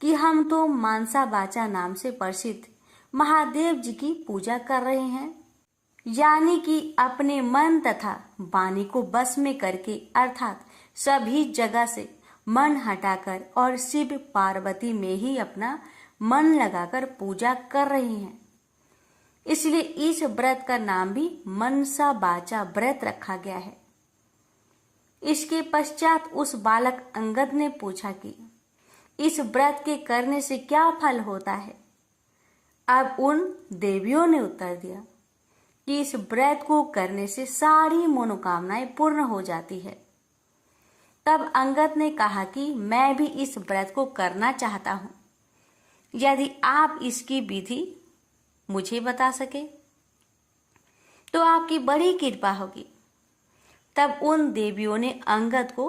कि हम तो मानसा बाचा नाम से प्रसिद्ध महादेव जी की पूजा कर रहे हैं, यानी कि अपने मन तथा वाणी को बस में करके, अर्थात सभी जगह से मन हटाकर और शिव पार्वती में ही अपना मन लगाकर पूजा कर रही हैं। इसलिए इस व्रत का नाम भी मनसा बाचा व्रत रखा गया है। इसके पश्चात उस बालक अंगद ने पूछा कि इस व्रत के करने से क्या फल होता है। अब उन देवियों ने उत्तर दिया कि इस व्रत को करने से सारी मनोकामनाएं पूर्ण हो जाती है। तब अंगद ने कहा कि मैं भी इस व्रत को करना चाहता हूं, यदि आप इसकी विधि मुझे बता सके तो आपकी बड़ी कृपा होगी। तब उन देवियों ने अंगद को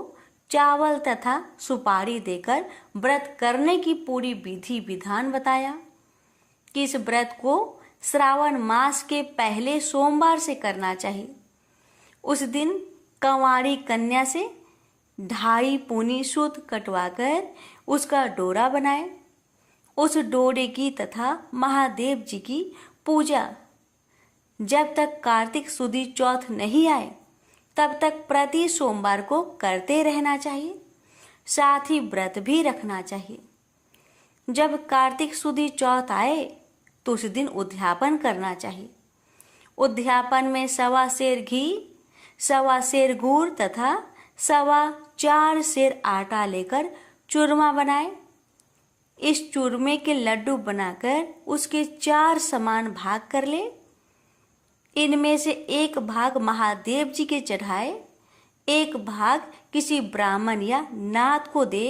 चावल तथा सुपारी देकर व्रत करने की पूरी विधि विधान बताया कि इस व्रत को श्रावण मास के पहले सोमवार से करना चाहिए। उस दिन कंवारी कन्या से 2.5 पूनी सूत कटवाकर उसका डोरा बनाए। उस डोरे की तथा महादेव जी की पूजा जब तक कार्तिक सुदी चौथ नहीं आए तब तक प्रति सोमवार को करते रहना चाहिए। साथ ही व्रत भी रखना चाहिए। जब कार्तिक सुदी चौथ आए तो उस दिन उद्यापन करना चाहिए। उद्यापन में 1.25 सेर घी, 1.25 सेर गुड़ तथा 4.25 सेर आटा लेकर चूरमा बनाए। इस चूरमे के लड्डू बनाकर उसके 4 समान भाग कर ले। इनमें से एक भाग महादेव जी के चढ़ाए, एक भाग किसी ब्राह्मण या नाथ को दे,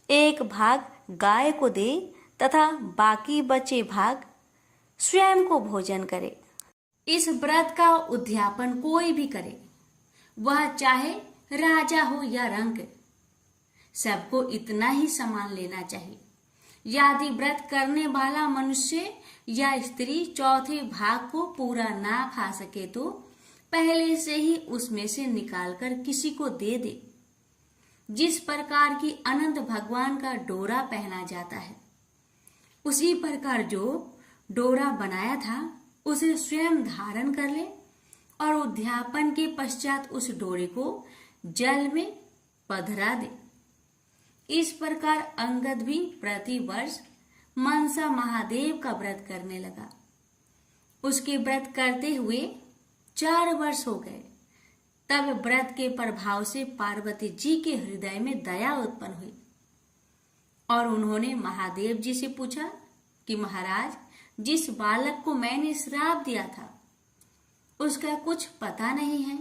एक भाग गाय को दे तथा बाकी बचे भाग स्वयं को भोजन करे। इस व्रत का उद्यापन कोई भी करे, वह चाहे राजा हो या रंक, सबको इतना ही सामान लेना चाहिए। यदि व्रत करने वाला मनुष्य या स्त्री चौथे भाग को पूरा ना खा सके तो पहले से ही उसमें से निकालकर किसी को दे दे। जिस प्रकार की अनंत भगवान का डोरा पहना जाता है, उसी प्रकार जो डोरा बनाया था उसे स्वयं धारण कर ले और उद्यापन के पश्चात उस डोरे को जल में पधरा दे। इस प्रकार अंगद भी प्रति वर्ष मनसा महादेव का व्रत करने लगा। उसके व्रत करते हुए 4 वर्ष हो गए। तब व्रत के प्रभाव से पार्वती जी के हृदय में दया उत्पन्न हुई और उन्होंने महादेव जी से पूछा कि महाराज, जिस बालक को मैंने श्राप दिया था उसका कुछ पता नहीं है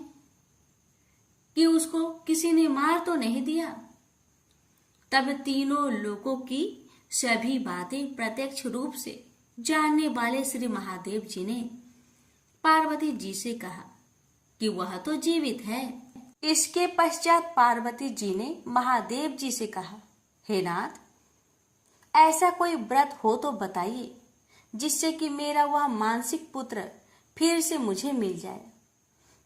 कि उसको किसी ने मार तो नहीं दिया। तब तीनों लोगों की सभी बातें प्रत्यक्ष रूप से जानने वाले श्री महादेव जी ने पार्वती जी से कहा कि वह तो जीवित है। इसके पश्चात पार्वती जी ने महादेव जी से कहा, हे नाथ, ऐसा कोई व्रत हो तो बताइए जिससे कि मेरा वह मानसिक पुत्र फिर से मुझे मिल जाए।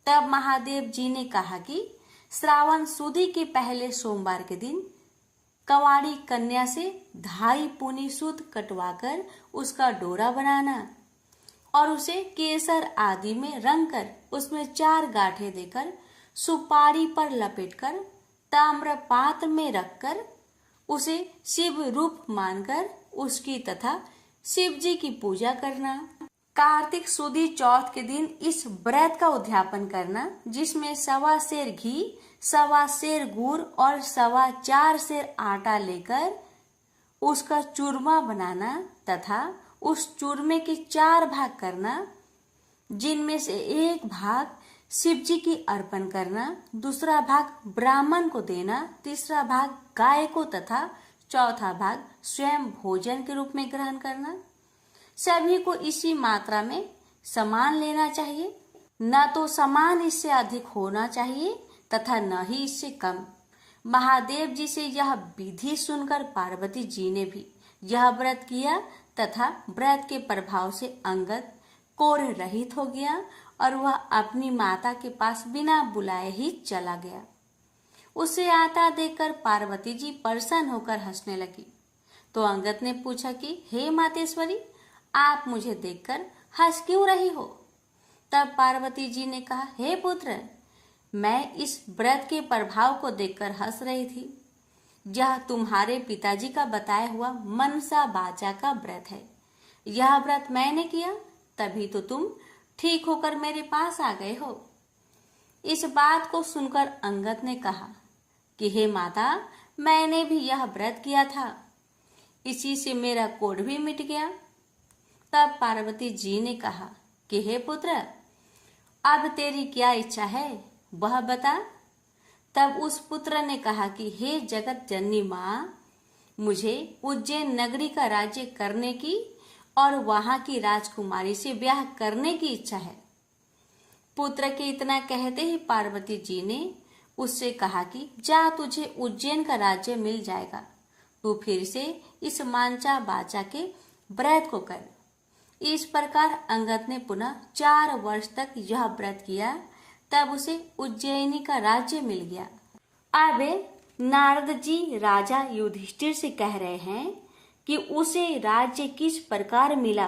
तब महादेव जी ने कहा कि श्रावण सुदी के पहले सोमवार के दिन कंवारी कन्या से 2.5 पूनी सूत कटवाकर उसका डोरा बनाना और उसे केसर आदि में रंग कर उसमें 4 गांठे देकर सुपारी पर लपेटकर ताम्र पात्र में रखकर उसे शिव रूप मानकर उसकी तथा शिव जी की पूजा करना। कार्तिक सुदी चौथ के दिन इस व्रत का उद्यापन करना, जिसमें 1.25 सेर घी, 1.25 सेर गुड़ और 4.25 सेर आटा लेकर उसका चूरमा बनाना तथा उस चूरमे के 4 भाग करना, जिनमें से एक भाग शिव जी की अर्पण करना, दूसरा भाग ब्राह्मण को देना, तीसरा भाग गाय को तथा चौथा भाग स्वयं भोजन के रूप में ग्रहण करना। सभी को इसी मात्रा में समान लेना चाहिए, न तो समान इससे अधिक होना चाहिए तथा न ही इससे कम। महादेव जी से यह विधि सुनकर पार्वती जी ने भी यह व्रत किया तथा व्रत के प्रभाव से अंगद कोढ़ रहित हो गया और वह अपनी माता के पास बिना बुलाए ही चला गया। उसे आता देखकर पार्वती जी प्रसन्न होकर हंसने लगी। तो अंगद ने पूछा कि हे मातेश्वरी, आप मुझे देखकर हंस क्यों रही हो? तब पार्वती जी ने कहा, हे पुत्र, मैं इस व्रत के प्रभाव को देखकर हंस रही थी। यह तुम्हारे पिताजी का बताया हुआ मनसा बाचा का व्रत है। यह व्रत मैंने किया, तभी तो तुम ठीक होकर मेरे पास आ गए हो। इस बात को सुनकर अंगद ने कहा कि हे माता, मैंने भी यह व्रत किया था, इसी से मेरा कोढ़ भी मिट गया। तब पार्वती जी ने कहा कि हे पुत्र, अब तेरी क्या इच्छा है वह बता। तब उस पुत्र ने कहा कि हे जगत जननी माँ, मुझे उज्जैन नगरी का राज्य करने की और वहां की राजकुमारी से ब्याह करने की इच्छा है। पुत्र के इतना कहते ही पार्वती जी ने उससे कहा कि जा, तुझे उज्जैन का राज्य मिल जाएगा, तू फिर से इस मांचा बाचा के व्रत को कर। इस प्रकार अंगद ने पुनः 4 वर्ष तक यह व्रत किया, तब उसे उज्जैनी का राज्य मिल गया। अब नारद जी राजा युधिष्ठिर से कह रहे हैं कि उसे राज्य किस प्रकार मिला,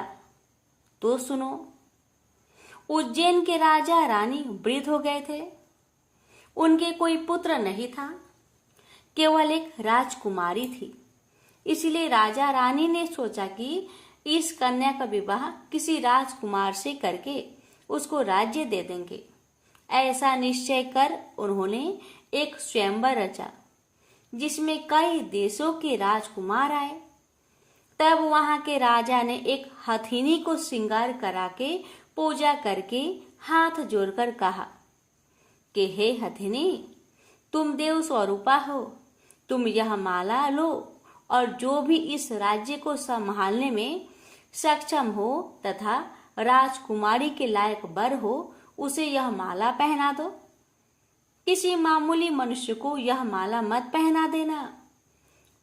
तो सुनो। उज्जैन के राजा रानी वृद्ध हो गए थे, उनके कोई पुत्र नहीं था, केवल एक राजकुमारी थी। इसलिए राजा रानी ने सोचा कि इस कन्या का विवाह किसी राजकुमार से करके उसको राज्य दे देंगे। ऐसा निश्चय कर उन्होंने एक स्वयंवर रचा, जिसमें कई देशों के राजकुमार आए। तब वहां के राजा ने एक हथिनी को श्रृंगार करा के पूजा करके हाथ जोड़कर कहा कि हे हथिनी, तुम देव स्वरूपा हो, तुम यह माला लो और जो भी इस राज्य को संभालने में सक्षम हो तथा राजकुमारी के लायक वर हो, उसे यह माला पहना दो। किसी मामूली मनुष्य को यह माला मत पहना देना।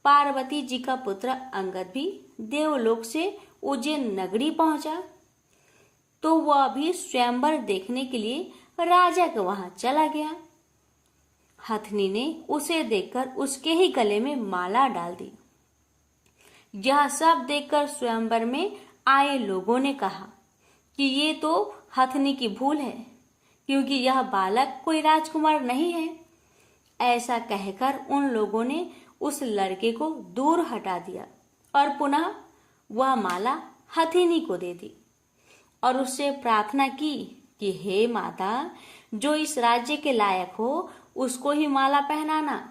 पार्वती जी का पुत्र अंगद भी देवलोक से उज्जैन नगरी पहुंचा, तो वह भी स्वयंवर देखने के लिए राजा के वहां चला गया। हथनी ने उसे देखकर उसके ही गले में माला डाल दी। यह सब देखकर स्वयंवर में आए लोगों ने कहा कि ये तो हथनी की भूल है, क्योंकि यह बालक कोई राजकुमार नहीं है। ऐसा कहकर उन लोगों ने उस लड़के को दूर हटा दिया और पुनः वह माला हथिनी को दे दी और उससे प्रार्थना की कि हे माता, जो इस राज्य के लायक हो उसको ही माला पहनाना।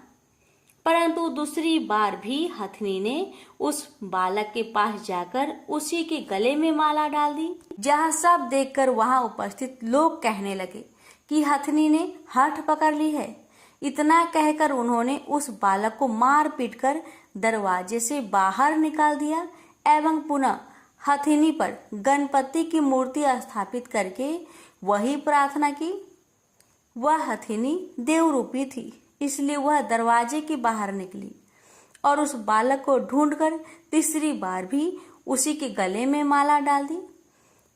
परंतु दूसरी बार भी हथनी ने उस बालक के पास जाकर उसी के गले में माला डाल दी। जहाँ सब देखकर वहां उपस्थित लोग कहने लगे कि हथनी ने हठ पकड़ ली है। इतना कहकर उन्होंने उस बालक को मार पीट कर दरवाजे से बाहर निकाल दिया एवं पुनः हथिनी पर गणपति की मूर्ति स्थापित करके वही प्रार्थना की। वह हथिनी देवरूपी थी, इसलिए वह दरवाजे के बाहर निकली और उस बालक को ढूंढकर तीसरी बार भी उसी के गले में माला डाल दी।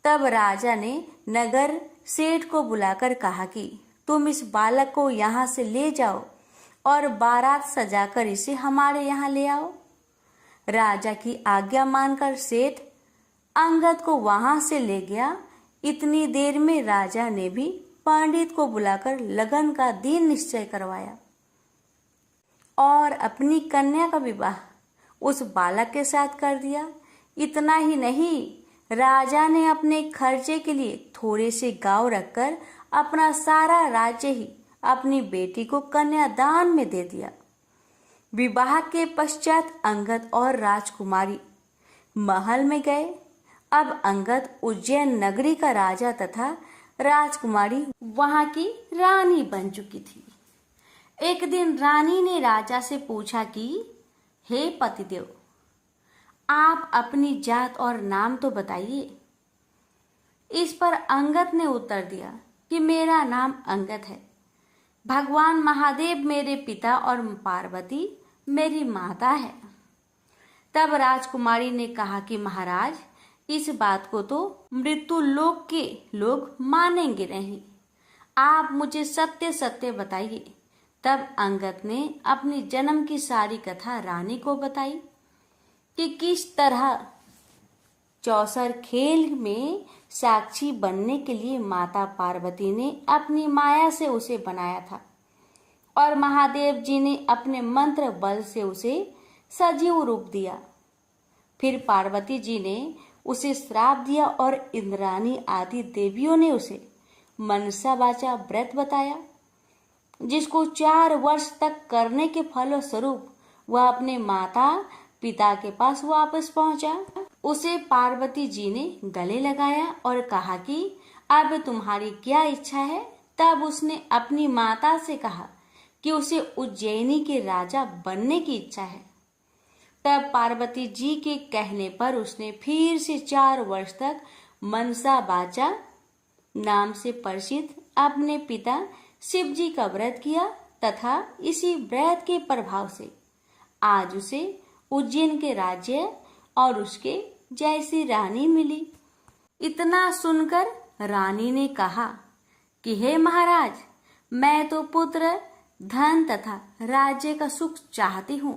तब राजा ने नगर सेठ को बुलाकर कहा कि तुम इस बालक को यहाँ से ले जाओ और बारात सजाकर इसे हमारे यहाँ ले आओ। राजा की आज्ञा मानकर सेठ अंगद को वहां से ले गया। इतनी देर में राजा ने भी पंडित को बुलाकर लगन का दिन निश्चय करवाया और अपनी कन्या का विवाह उस बालक के साथ कर दिया। इतना ही नहीं, राजा ने अपने खर्चे के लिए थोड़े से गांव रखकर अपना सारा राज्य ही अपनी बेटी को कन्यादान में दे दिया। विवाह के पश्चात अंगद और राजकुमारी महल में गए। अब अंगद उज्जैन नगरी का राजा तथा राजकुमारी वहां की रानी बन चुकी थी। एक दिन रानी ने राजा से पूछा कि हे पतिदेव, आप अपनी जात और नाम तो बताइए। इस पर अंगद ने उत्तर दिया कि मेरा नाम अंगद है, भगवान महादेव मेरे पिता और पार्वती मेरी माता है। तब राजकुमारी ने कहा कि महाराज, इस बात को तो मृत्यु लोक के लोग मानेंगे नहीं, आप मुझे सत्य सत्य बताइए। तब अंगद ने अपनी जन्म की सारी कथा रानी को बताई कि किस तरह चौसर खेल में साक्षी बनने के लिए माता पार्वती ने अपनी माया से उसे बनाया था और महादेव जी ने अपने मंत्र बल से उसे सजीव रूप दिया। फिर पार्वती जी ने उसे श्राप दिया और इंद्राणी आदि देवियों ने उसे मनसा वाचा व्रत बताया, जिसको 4 वर्ष तक करने के फलस्वरूप वह अपने माता पिता के पास वापस पहुंचा। उसे पार्वती जी ने गले लगाया और कहा कि अब तुम्हारी क्या इच्छा है। तब उसने अपनी माता से कहा कि उसे उज्जैनी के राजा बनने की इच्छा है। तब पार्वती जी के कहने पर उसने फिर से 4 वर्ष तक मनसा वाचा नाम से प्रसिद्ध अपने पिता शिव जी का व्रत किया तथा इसी व्रत के प्रभाव से आज उसे उज्जैन के राज्य और उसके जैसी रानी मिली। इतना सुनकर रानी ने कहा कि हे महाराज, मैं तो पुत्र, धन तथा राज्य का सुख चाहती हूँ।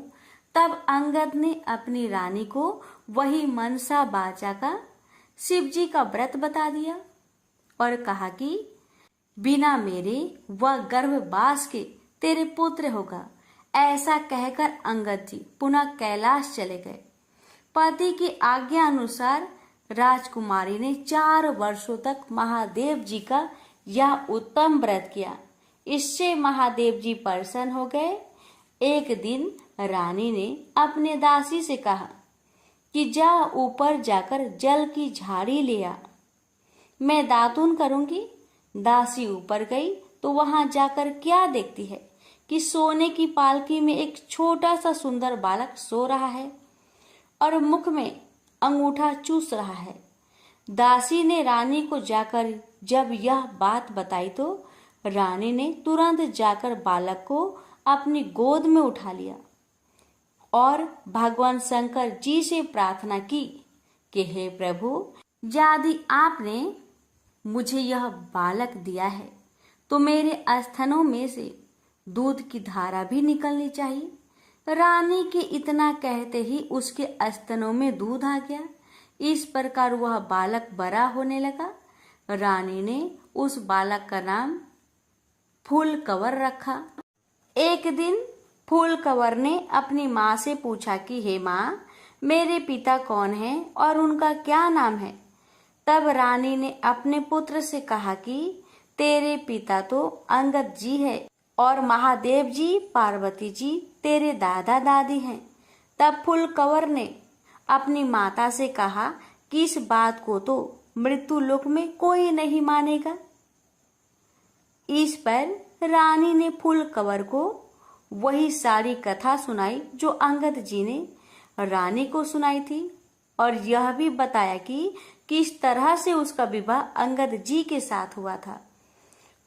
तब अंगद ने अपनी रानी को वही मनसा वाचा का शिव जी का व्रत बता दिया और कहा कि बिना मेरे वह गर्भवास के तेरे पुत्र होगा। ऐसा कहकर अंगद जी पुनः कैलाश चले गए। पति की आज्ञा अनुसार राजकुमारी ने 4 वर्षों तक महादेव जी का यह उत्तम व्रत किया। इससे महादेव जी प्रसन्न हो गए। एक दिन रानी ने अपने दासी से कहा कि जा ऊपर जाकर जल की झाड़ी ले आ, मैं दातुन करूंगी। दासी ऊपर गई तो वहां जाकर क्या देखती है कि सोने की पालकी में एक छोटा सा सुंदर बालक सो रहा है और मुख में अंगूठा चूस रहा है। दासी ने रानी को जाकर जब यह बात बताई तो रानी ने तुरंत जाकर बालक को अपनी गोद में उठा लिया और भगवान शंकर जी से प्रार्थना की कि हे प्रभु, यदि आपने मुझे यह बालक दिया है तो मेरे स्तनों में से दूध की धारा भी निकलनी चाहिए। रानी के इतना कहते ही उसके स्तनों में दूध आ गया। इस प्रकार वह बालक बड़ा होने लगा। रानी ने उस बालक का नाम फूलकवर रखा। एक दिन फूलकवर ने अपनी माँ से पूछा कि हे माँ, मेरे पिता कौन हैं और उनका क्या नाम है। तब रानी ने अपने पुत्र से कहा कि तेरे पिता तो अंगद जी है और महादेव जी, पार्वती जी तेरे दादा दादी हैं। तब फूलकवर ने अपनी माता से कहा कि इस बात को तो मृत्यु लोक में कोई नहीं मानेगा। इस पर रानी ने फूलकवर को वही सारी कथा सुनाई जो अंगद जी ने रानी को सुनाई थी और यह भी बताया कि किस तरह से उसका विवाह अंगद जी के साथ हुआ था।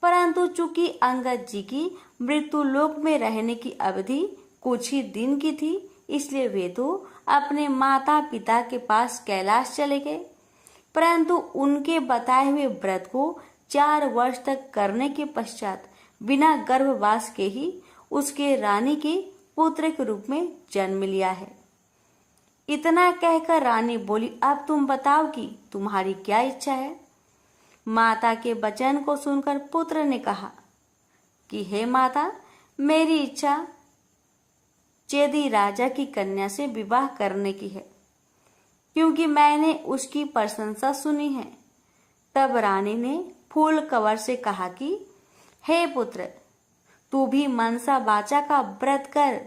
परंतु चूंकि अंगद जी की मृत्यु लोक में रहने की अवधि कुछ ही दिन की थी, इसलिए वे तो अपने माता पिता के पास कैलाश चले गए। परंतु उनके बताए हुए व्रत को 4 वर्ष तक करने के पश्चात बिना गर्भवास के ही उसके रानी के पुत्र के रूप में जन्म लिया है। इतना कहकर रानी बोली, अब तुम बताओ कि तुम्हारी क्या इच्छा है। माता के वचन को सुनकर पुत्र ने कहा कि हे माता, मेरी इच्छा चेदी राजा की कन्या से विवाह करने की है। क्योंकि मैंने उसकी प्रशंसा सुनी है। तब रानी ने फूल कंवर से कहा कि हे पुत्र, तू भी मनसा वाचा का व्रत कर।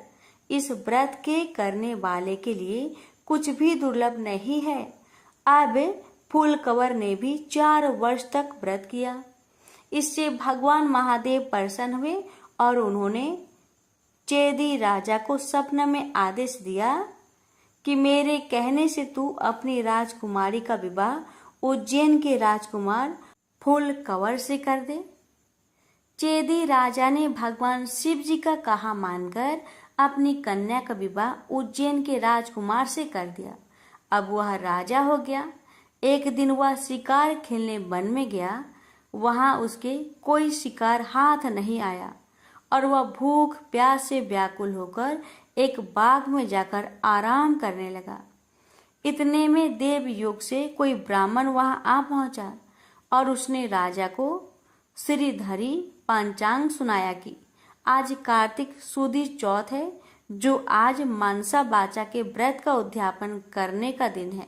इस व्रत के करने वाले के लिए कुछ भी दुर्लभ नहीं है। अब फूल कंवर ने भी 4 वर्ष तक व्रत किया। इससे भगवान महादेव प्रसन्न हुए और उन्होंने चेदी राजा को सपने में आदेश दिया कि मेरे कहने से तू अपनी राजकुमारी का विवाह उज्जैन के राजकुमार फूल कंवर से कर दे। चेदी राजा ने भगवान शिव जी का कहा मानकर अपनी कन्या का विवाह उज्जैन के राजकुमार से कर दिया। अब वह राजा हो गया। एक दिन वह शिकार खेलने वन में गया। वहां उसके कोई शिकार हाथ नहीं आया और वह भूख प्यास से व्याकुल होकर एक बाग में जाकर आराम करने लगा। इतने में देवयोग से कोई ब्राह्मण वहां आ पहुंचा और उसने राजा को श्रीधरी पंचांग सुनाया कि आज कार्तिक सुदी चौथ है, जो आज मनसा वाचा के व्रत का उद्यापन करने का दिन है।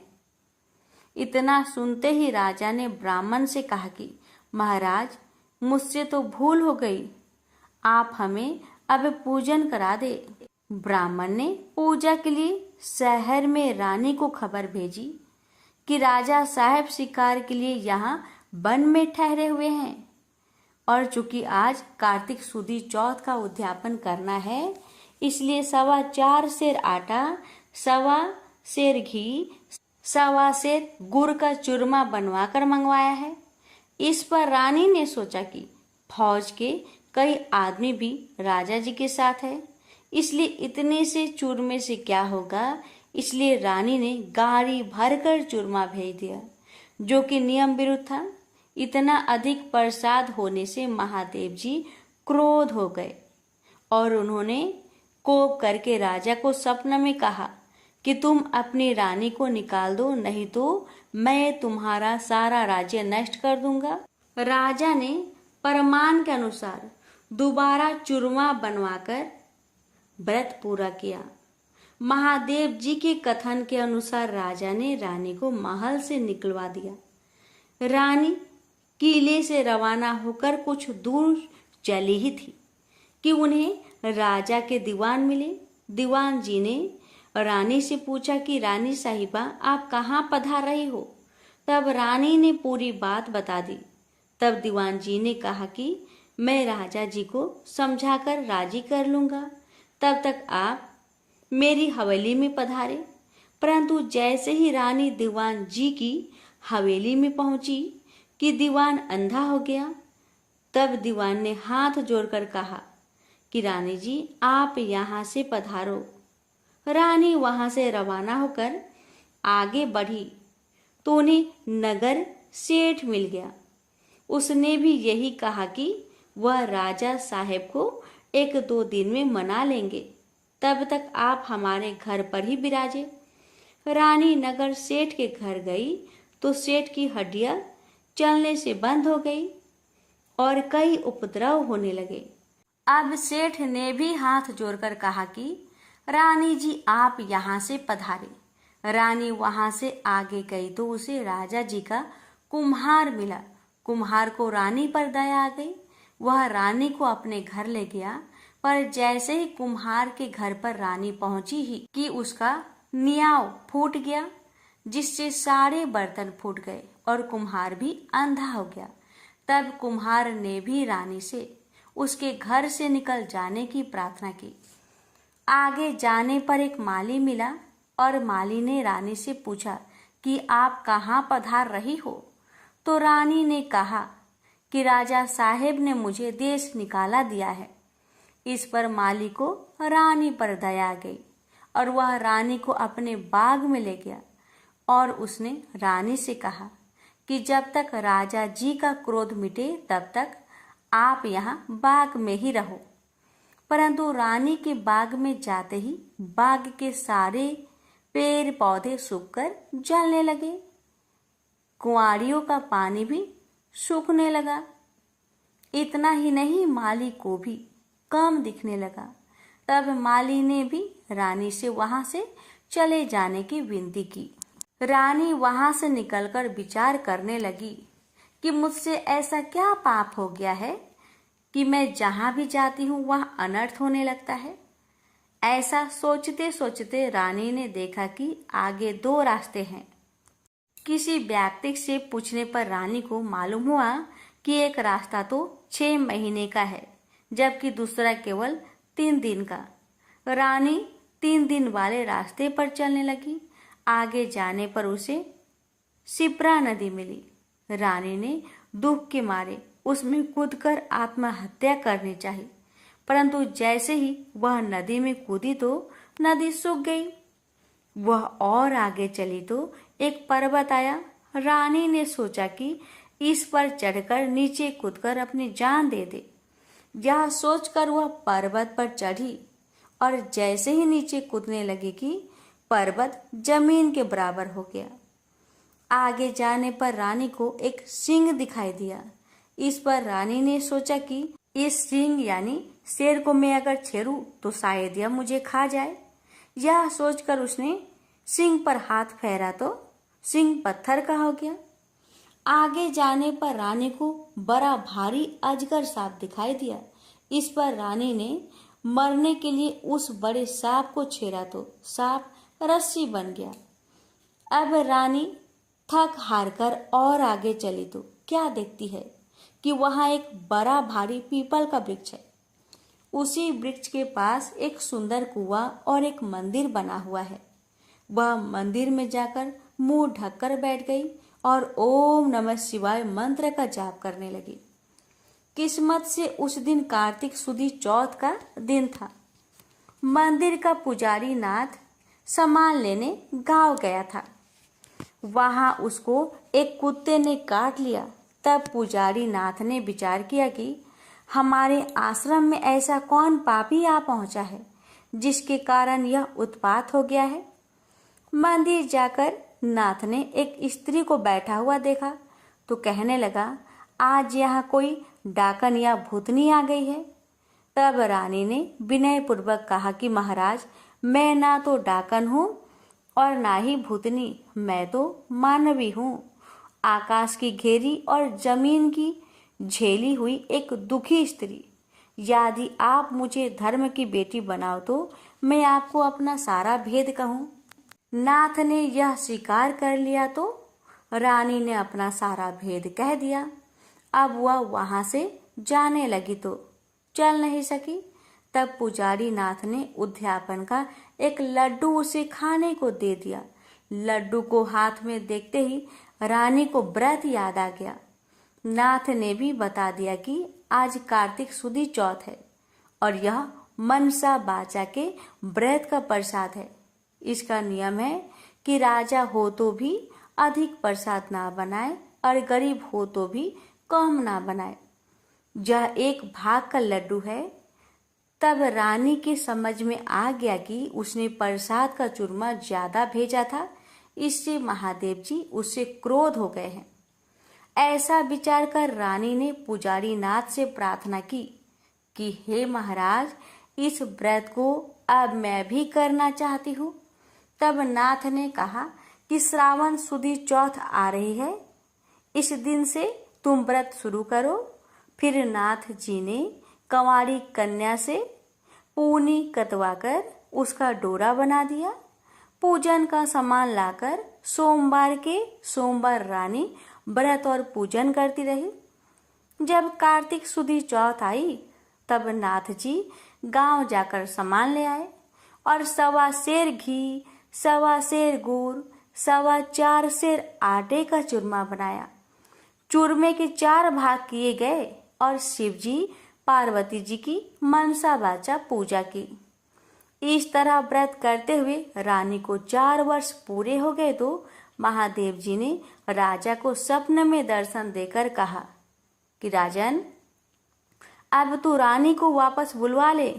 इतना सुनते ही राजा ने ब्राह्मण से कहा कि महाराज, मुझसे तो भूल हो गई, आप हमें अब पूजन करा दे। ब्राह्मण ने पूजा के लिए शहर में रानी को खबर भेजी कि राजा साहब शिकार के लिए यहाँ वन में ठहरे हुए हैं और चूंकि आज कार्तिक सुदी चौथ का उद्यापन करना है, इसलिए 4.25 सेर आटा, 1.25 सेर घी, 1.25 सेर गुड़ का चूरमा बनवाकर मंगवाया है। इस पर रानी ने सोचा कि फौज के कई आदमी भी राजा जी के साथ है, इसलिए इतने से चूरमे से क्या होगा। इसलिए रानी ने गाड़ी भरकर चूरमा भेज दिया, जो कि नियम विरुद्ध था। इतना अधिक प्रसाद होने से महादेव जी क्रोध हो गए और उन्होंने कोप करके राजा को सपने में कहा कि तुम अपनी रानी को निकाल दो, नहीं तो मैं तुम्हारा सारा राज्य नष्ट कर दूंगा। राजा ने परमान के अनुसार दोबारा चूरमा बनवाकर व्रत पूरा किया। महादेव जी के कथन के अनुसार राजा ने रानी को महल से निकलवा दिया। रानी किले से रवाना होकर कुछ दूर चली ही थी कि उन्हें राजा के दीवान मिले। दीवान जी ने रानी से पूछा कि रानी साहिबा, आप कहाँ पधार रही हो। तब रानी ने पूरी बात बता दी। तब दीवान जी ने कहा कि मैं राजा जी को समझाकर राजी कर लूंगा, तब तक आप मेरी हवेली में पधारे। परंतु जैसे ही रानी दीवान जी की हवेली में पहुंची कि दीवान अंधा हो गया। तब दीवान ने हाथ जोड़कर कहा कि रानी जी, आप यहाँ से पधारो। रानी वहां से रवाना होकर आगे बढ़ी तो उन्हें नगर सेठ मिल गया। उसने भी यही कहा कि वह राजा साहेब को 1-2 दिन में मना लेंगे, तब तक आप हमारे घर पर ही विराजे। रानी नगर सेठ के घर गई तो सेठ की हड्डियां चलने से बंद हो गई और कई उपद्रव होने लगे। अब सेठ ने भी हाथ जोड़कर कहा कि रानी जी, आप यहाँ से पधारे। रानी वहां से आगे गई तो उसे राजा जी का कुम्हार मिला। कुम्हार को रानी पर दया आ गई। वह रानी को अपने घर ले गया, पर जैसे ही कुम्हार के घर पर रानी पहुंची ही कि उसका नियाव फूट गया, जिससे सारे बर्तन फूट गए और कुम्हार भी अंधा हो गया। तब कुम्हार ने भी रानी से उसके घर से निकल जाने की प्रार्थना की। आगे जाने पर एक माली मिला और माली ने रानी से पूछा कि आप कहाँ पधार रही हो। तो रानी ने कहा कि राजा साहेब ने मुझे देश निकाला दिया है। इस पर माली को रानी पर दया आ गई और वह रानी को अपने बाग में ले गया और उसने रानी से कहा कि जब तक राजा जी का क्रोध मिटे तब तक आप यहाँ बाग में ही रहो। परंतु रानी के बाग में जाते ही बाग के सारे पेड़ पौधे सूखकर जलने लगे। कुंवारियों का पानी भी सूखने लगा। इतना ही नहीं, माली को भी कम दिखने लगा। तब माली ने भी रानी से वहां से चले जाने की विनती की। रानी वहां से निकलकर विचार करने लगी कि मुझसे ऐसा क्या पाप हो गया है कि मैं जहां भी जाती हूँ वहां अनर्थ होने लगता है। ऐसा सोचते सोचते रानी ने देखा कि आगे दो रास्ते हैं। किसी व्यक्ति से पूछने पर रानी को मालूम हुआ कि एक रास्ता तो 6 महीने का है, जबकि दूसरा केवल 3 दिन का। रानी 3 दिन वाले रास्ते पर चलने लगी। आगे जाने पर उसे शिप्रा नदी मिली। रानी ने दुख के मारे उसमें कूदकर आत्महत्या करनी चाहिए, परंतु जैसे ही वह नदी में कूदी तो नदी सूख गई। वह और आगे चली तो एक पर्वत आया। रानी ने सोचा कि इस पर चढ़कर नीचे कूदकर अपनी जान दे दे। यह सोचकर वह पर्वत पर चढ़ी और जैसे ही नीचे कूदने लगी कि पर्वत जमीन के बराबर हो गया। आगे जाने पर रानी को एक सिंह दिखाई दिया। इस पर रानी ने सोचा कि इस सिंह यानी शेर को मैं अगर छेड़ूं तो शायद यह मुझे खा जाए। यह सोचकर उसने सिंह पर हाथ फेरा तो सिंह पत्थर का हो गया। आगे जाने पर रानी को बड़ा भारी अजगर सांप दिखाई दिया। इस पर रानी ने मरने के लिए उस बड़े सांप को छेड़ा तो सांप रस्सी बन गया। अब रानी थक हार कर और आगे चली तो क्या देखती है कि वहां एक बड़ा भारी पीपल का वृक्ष है। उसी वृक्ष के पास एक सुंदर कुआं और एक मंदिर बना हुआ है। वह मंदिर में जाकर मुंह ढककर बैठ गई और ओम नमः शिवाय मंत्र का जाप करने लगी। किस्मत से उस दिन कार्तिक सुदी चौथ का दिन था। मंदिर का पुजारी नाथ सामान लेने गांव गया था। वहां उसको एक कुत्ते ने काट लिया। तब पुजारी नाथ ने विचार किया कि हमारे आश्रम में ऐसा कौन पापी आ पहुंचा है जिसके कारण यह उत्पात हो गया है। मंदिर जाकर नाथ ने एक स्त्री को बैठा हुआ देखा तो कहने लगा, आज यहाँ कोई डाकन या भूतनी आ गई है। तब रानी ने विनय पूर्वक कहा कि महाराज, मैं ना तो डाकन हूँ और ना ही भूतनी, मैं तो मानवी हूँ। आकाश की घेरी और जमीन की झेली हुई एक दुखी स्त्री। यदि आप मुझे धर्म की बेटी बनाओ तो मैं आपको अपना सारा भेद कहूँ। नाथ ने यह स्वीकार कर लिया तो रानी ने अपना सारा भेद कह दिया। अब वह वहां से जाने लगी तो चल नहीं सकी। तब पुजारी नाथ ने उद्यापन का एक लड्डू उसे खाने को दे दिया। लड्डू को हाथ में देखते ही रानी को व्रत याद आ गया। नाथ ने भी बता दिया कि आज कार्तिक सुदी चौथ है और यह मनसा बाचा के व्रत का प्रसाद है। इसका नियम है कि राजा हो तो भी अधिक प्रसाद ना बनाए और गरीब हो तो भी कम ना बनाए। यह एक भाग का लड्डू है। तब रानी के समझ में आ गया कि उसने प्रसाद का चूरमा ज्यादा भेजा था, इससे महादेव जी उससे क्रोध हो गए हैं। ऐसा विचार कर रानी ने पुजारी नाथ से प्रार्थना की कि हे महाराज, इस व्रत को अब मैं भी करना चाहती हूँ। तब नाथ ने कहा कि श्रावण सुदी चौथ आ रही है, इस दिन से तुम व्रत शुरू करो। फिर नाथ जी ने कंवारी कन्या से पूनी कतवाकर उसका डोरा बना दिया। पूजन का सामान लाकर सोमवार के सोमवार रानी व्रत और पूजन करती रही। जब कार्तिक सुदी चौथ आई तब नाथ जी गांव जाकर सामान ले आए और 1.25 सेर घी, 1.25 सेर गुड़, 4.25 सेर आटे का चूरमा बनाया। चूरमे के 4 भाग किए गए और शिव जी पार्वती जी की मनसा बाचा पूजा की। इस तरह व्रत करते हुए रानी को 4 वर्ष पूरे हो गए तो महादेव जी ने राजा को स्वप्न में दर्शन देकर कहा कि राजन, अब तू रानी को वापस बुलवा ले,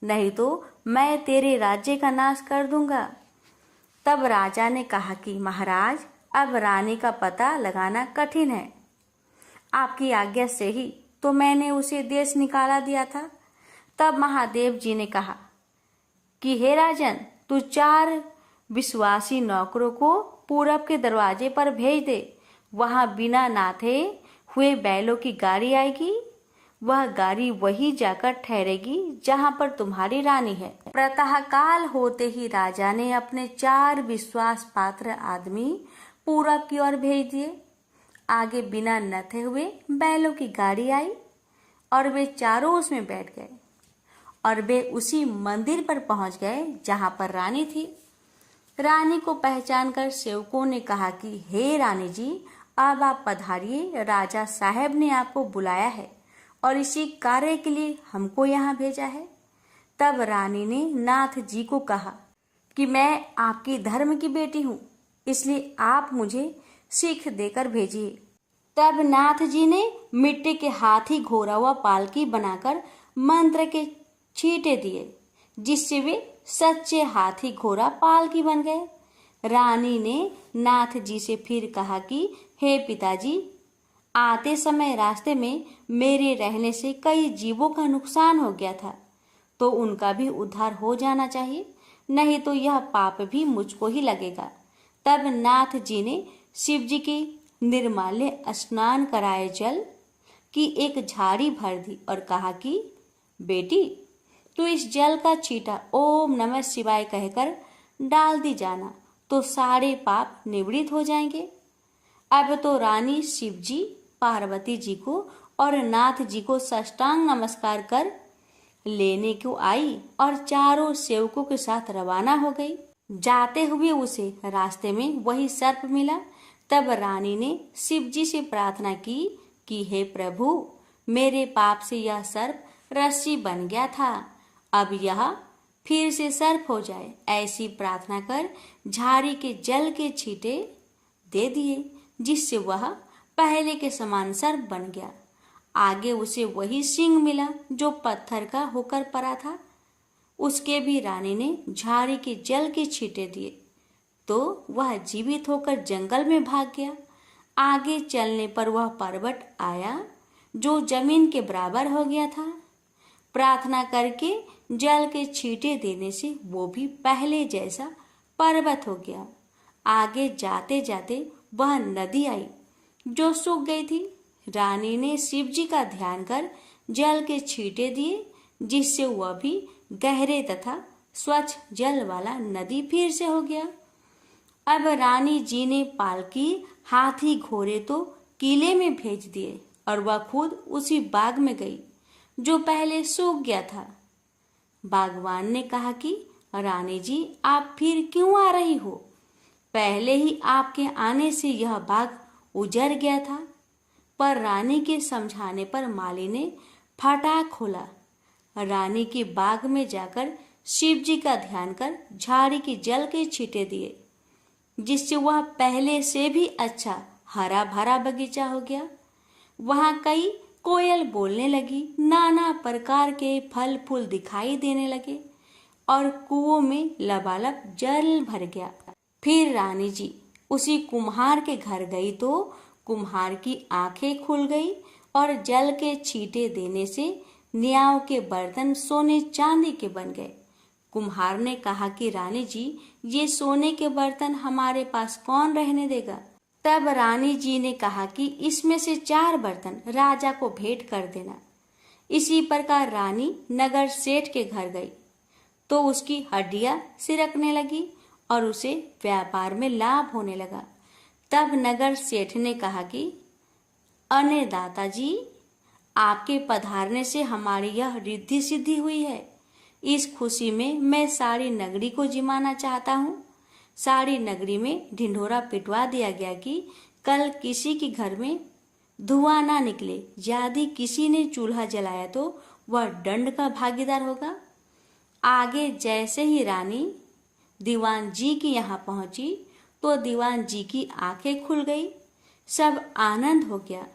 नहीं तो मैं तेरे राज्य का नाश कर दूंगा। तब राजा ने कहा कि महाराज, अब रानी का पता लगाना कठिन है। आपकी आज्ञा से ही तो मैंने उसे देश निकाला दिया था। तब महादेव जी ने कहा कि हे राजन, तू 4 विश्वासी नौकरों को पूरब के दरवाजे पर भेज दे। वहां बिना नाथे हुए बैलों की गाड़ी आएगी। वह गाड़ी वही जाकर ठहरेगी जहां पर तुम्हारी रानी है। प्रातःकाल होते ही राजा ने अपने 4 विश्वास पात्र आदमी पूरब की ओर भेज दिए। आगे बिना नथे हुए बैलों की गाड़ी आई और वे चारों उसमें बैठ गए और वे उसी मंदिर पर पहुंच गए जहां पर रानी थी। रानी को पहचानकर सेवकों ने कहा कि हे रानी जी, अब आप पधारिए। राजा साहब ने आपको बुलाया है और इसी कार्य के लिए हमको यहाँ भेजा है। तब रानी ने नाथ जी को कहा कि मैं आपकी धर्म की बेटी हूँ, इसलिए आप मुझे सीख देकर भेजिए। तब नाथ जी ने मिट्टी के हाथी घोरा हुआ पालकी बनाकर मंत्र के छींटे दिए, जिससे वे सच्चे हाथी घोड़ा पालकी बन गए। रानी ने नाथ जी से फिर कहा कि हे पिताजी, आते समय रास्ते में मेरे रहने से कई जीवों का नुकसान हो गया था, तो उनका भी उद्धार हो जाना चाहिए, नहीं तो यह पाप भी मुझको ही लगेगा। तब नाथ जी ने शिव जी के निर्माल्य स्नान कराए जल की एक झाड़ी भर दी और कहा कि बेटी, तू इस जल का छींटा ओम नमः शिवाय कहकर डाल दी जाना, तो सारे पाप निवृत्त हो जाएंगे। अब तो रानी शिव जी, पार्वती जी को और नाथ जी को साष्टांग नमस्कार कर लेने को आई और चारों सेवकों के साथ रवाना हो गई। जाते हुए उसे रास्ते में वही सर्प मिला। तब रानी ने शिव जी से प्रार्थना की कि हे प्रभु, मेरे पाप से यह सर्प रस्सी बन गया था, अब यह फिर से सर्प हो जाए। ऐसी प्रार्थना कर झाड़ी के जल के छींटे दे दिए, जिससे वह पहले के समान सर्प बन गया। आगे उसे वही सिंह मिला जो पत्थर का होकर पड़ा था। उसके भी रानी ने झाड़ी के जल के छींटे दिए, तो वह जीवित होकर जंगल में भाग गया। आगे चलने पर वह पर्वत आया जो जमीन के बराबर हो गया था। प्रार्थना करके जल के छींटे देने से वो भी पहले जैसा पर्वत हो गया। आगे जाते जाते वह नदी आई जो सूख गई थी। रानी ने शिव जी का ध्यान कर जल के छींटे दिए, जिससे वह भी गहरे तथा स्वच्छ जल वाला नदी फिर से हो गया। अब रानी जी ने पालकी, हाथी घोड़े तो किले में भेज दिए और वह खुद उसी बाग में गई जो पहले सूख गया था। बागवान ने कहा कि रानी जी, आप फिर क्यों आ रही हो? पहले ही आपके आने से यह बाग उजड़ गया था। पर रानी के समझाने पर माली ने फाटक खोला। रानी के बाग में जाकर शिव जी का ध्यान कर झाड़ी के जल के छींटे दिए, जिससे वह पहले से भी अच्छा हरा भरा बगीचा हो गया। वहां कई कोयल बोलने लगी, नाना प्रकार के फल फूल दिखाई देने लगे और कुओं में लबालब जल भर गया। फिर रानी जी उसी कुम्हार के घर गई तो कुम्हार की आंखें खुल गई और जल के छींटे देने से न्याव के बर्तन सोने चांदी के बन गए। कुम्हार ने कहा कि रानी जी, ये सोने के बर्तन हमारे पास कौन रहने देगा? तब रानी जी ने कहा कि इसमें से 4 बर्तन राजा को भेंट कर देना। इसी प्रकार रानी नगर सेठ के घर गई तो उसकी हड्डियां सिरकने लगी और उसे व्यापार में लाभ होने लगा। तब नगर सेठ ने कहा कि अन्नदाता जी, आपके पधारने से हमारी यह रिद्धि सिद्धि हुई है। इस खुशी में मैं सारी नगरी को जिमाना चाहता हूँ। सारी नगरी में ढिंढोरा पिटवा दिया गया कि कल किसी के घर में धुआं ना निकले। यदि किसी ने चूल्हा जलाया तो वह दंड का भागीदार होगा। आगे जैसे ही रानी दीवान जी के यहाँ पहुंची तो दीवान जी की आंखें खुल गई। सब आनंद हो गया।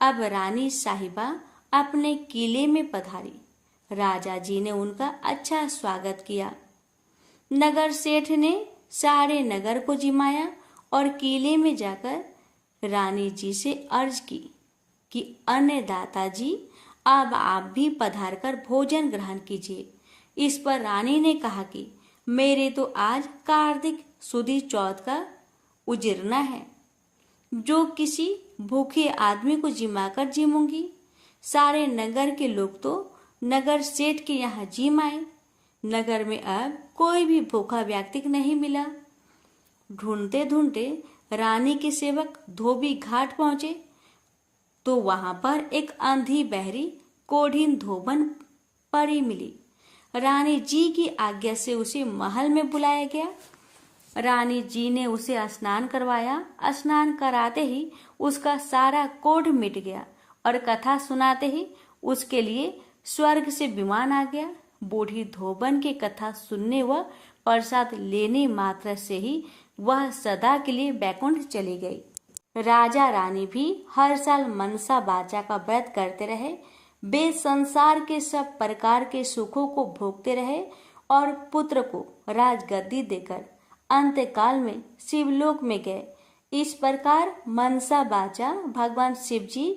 अब रानी साहिबा अपने किले में पधारी। राजा जी ने उनका अच्छा स्वागत किया। नगर सेठ ने सारे नगर को जिमाया और किले में जाकर रानी जी से अर्ज की कि अन्नदाता जी, अब आप भी पधार कर भोजन ग्रहण कीजिए। इस पर रानी ने कहा कि मेरे तो आज कार्तिक सुदी चौथ का उजिरना है। जो किसी भूखे आदमी को जिमाकर जीमूंगी। सारे नगर के लोग तो नगर सेठ के यहाँ जिम आए। नगर में अब कोई भी भूखा व्यक्ति नहीं मिला। ढूंढते ढूंढते रानी के सेवक धोबी घाट पहुंचे तो वहां पर एक अंधी बहरी कोढ़ीन धोबन परी मिली। रानी जी की आज्ञा से उसे महल में बुलाया गया। रानी जी ने उसे स्नान करवाया। स्नान कराते ही उसका सारा कोढ़ मिट गया और कथा सुनाते ही उसके लिए स्वर्ग से विमान आ गया। बूढ़ी धोबन की कथा सुनने व प्रसाद लेने मात्र से ही वह सदा के लिए बैकुंठ चली गई। राजा रानी भी हर साल मनसा बाचा का व्रत करते रहे। वे संसार के सब प्रकार के सुखों को भोगते रहे और पुत्र को राजगद्दी देकर अंतकाल में शिवलोक में गए। इस प्रकार मनसा बाचा भगवान शिव जी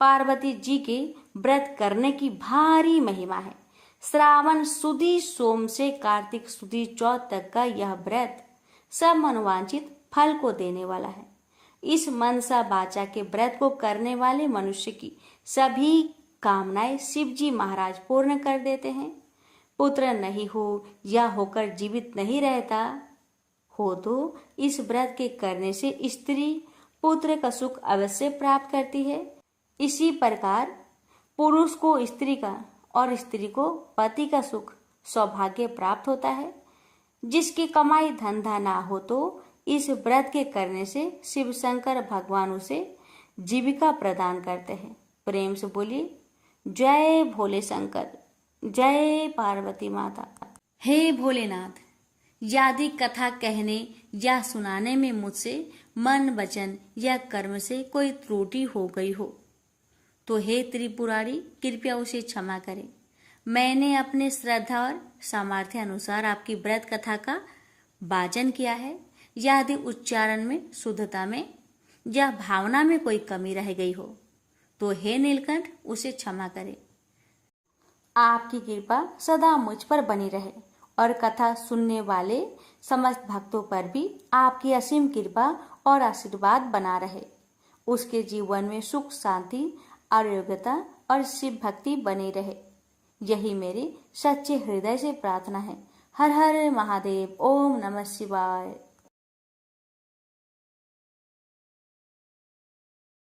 पार्वती जी के व्रत करने की भारी महिमा है। श्रावण सुदी सोम से कार्तिक सुदी चौथ तक का यह व्रत सब मनोवांछित फल को देने वाला है। इस मनसा बाचा के व्रत को करने वाले मनुष्य की सभी कामनाएं शिव जी महाराज पूर्ण कर देते हैं। पुत्र नहीं हो या होकर जीवित नहीं रहता हो तो इस व्रत के करने से स्त्री पुत्र का सुख अवश्य प्राप्त करती है। इसी प्रकार पुरुष को स्त्री का और स्त्री को पति का सुख सौभाग्य प्राप्त होता है। जिसकी कमाई धंधा ना हो तो इस व्रत के करने से शिव शंकर भगवान उसे जीविका प्रदान करते हैं। प्रेम से बोलिए जय भोले शंकर, जय पार्वती माता। हे भोलेनाथ, यदि कथा कहने या सुनाने में मुझसे मन वचन या कर्म से कोई त्रुटि हो गई हो तो हे त्रिपुरारी कृपया उसे क्षमा करें। मैंने अपने श्रद्धा और सामर्थ्य अनुसार आपकी व्रत कथा का वाचन किया है। यदि उच्चारण में, शुद्धता में या भावना में कोई कमी रह गई हो तो हे नीलकंठ उसे क्षमा करें। आपकी कृपा सदा मुझ पर बनी रहे और कथा सुनने वाले समस्त भक्तों पर भी आपकी असीम कृपा और आशीर्वाद बना रहे। उसके जीवन में सुख, शांति, आरोग्यता और शिव भक्ति बनी रहे। यही मेरी सच्चे हृदय से प्रार्थना है। हर हर महादेव। ओम नमः शिवाय।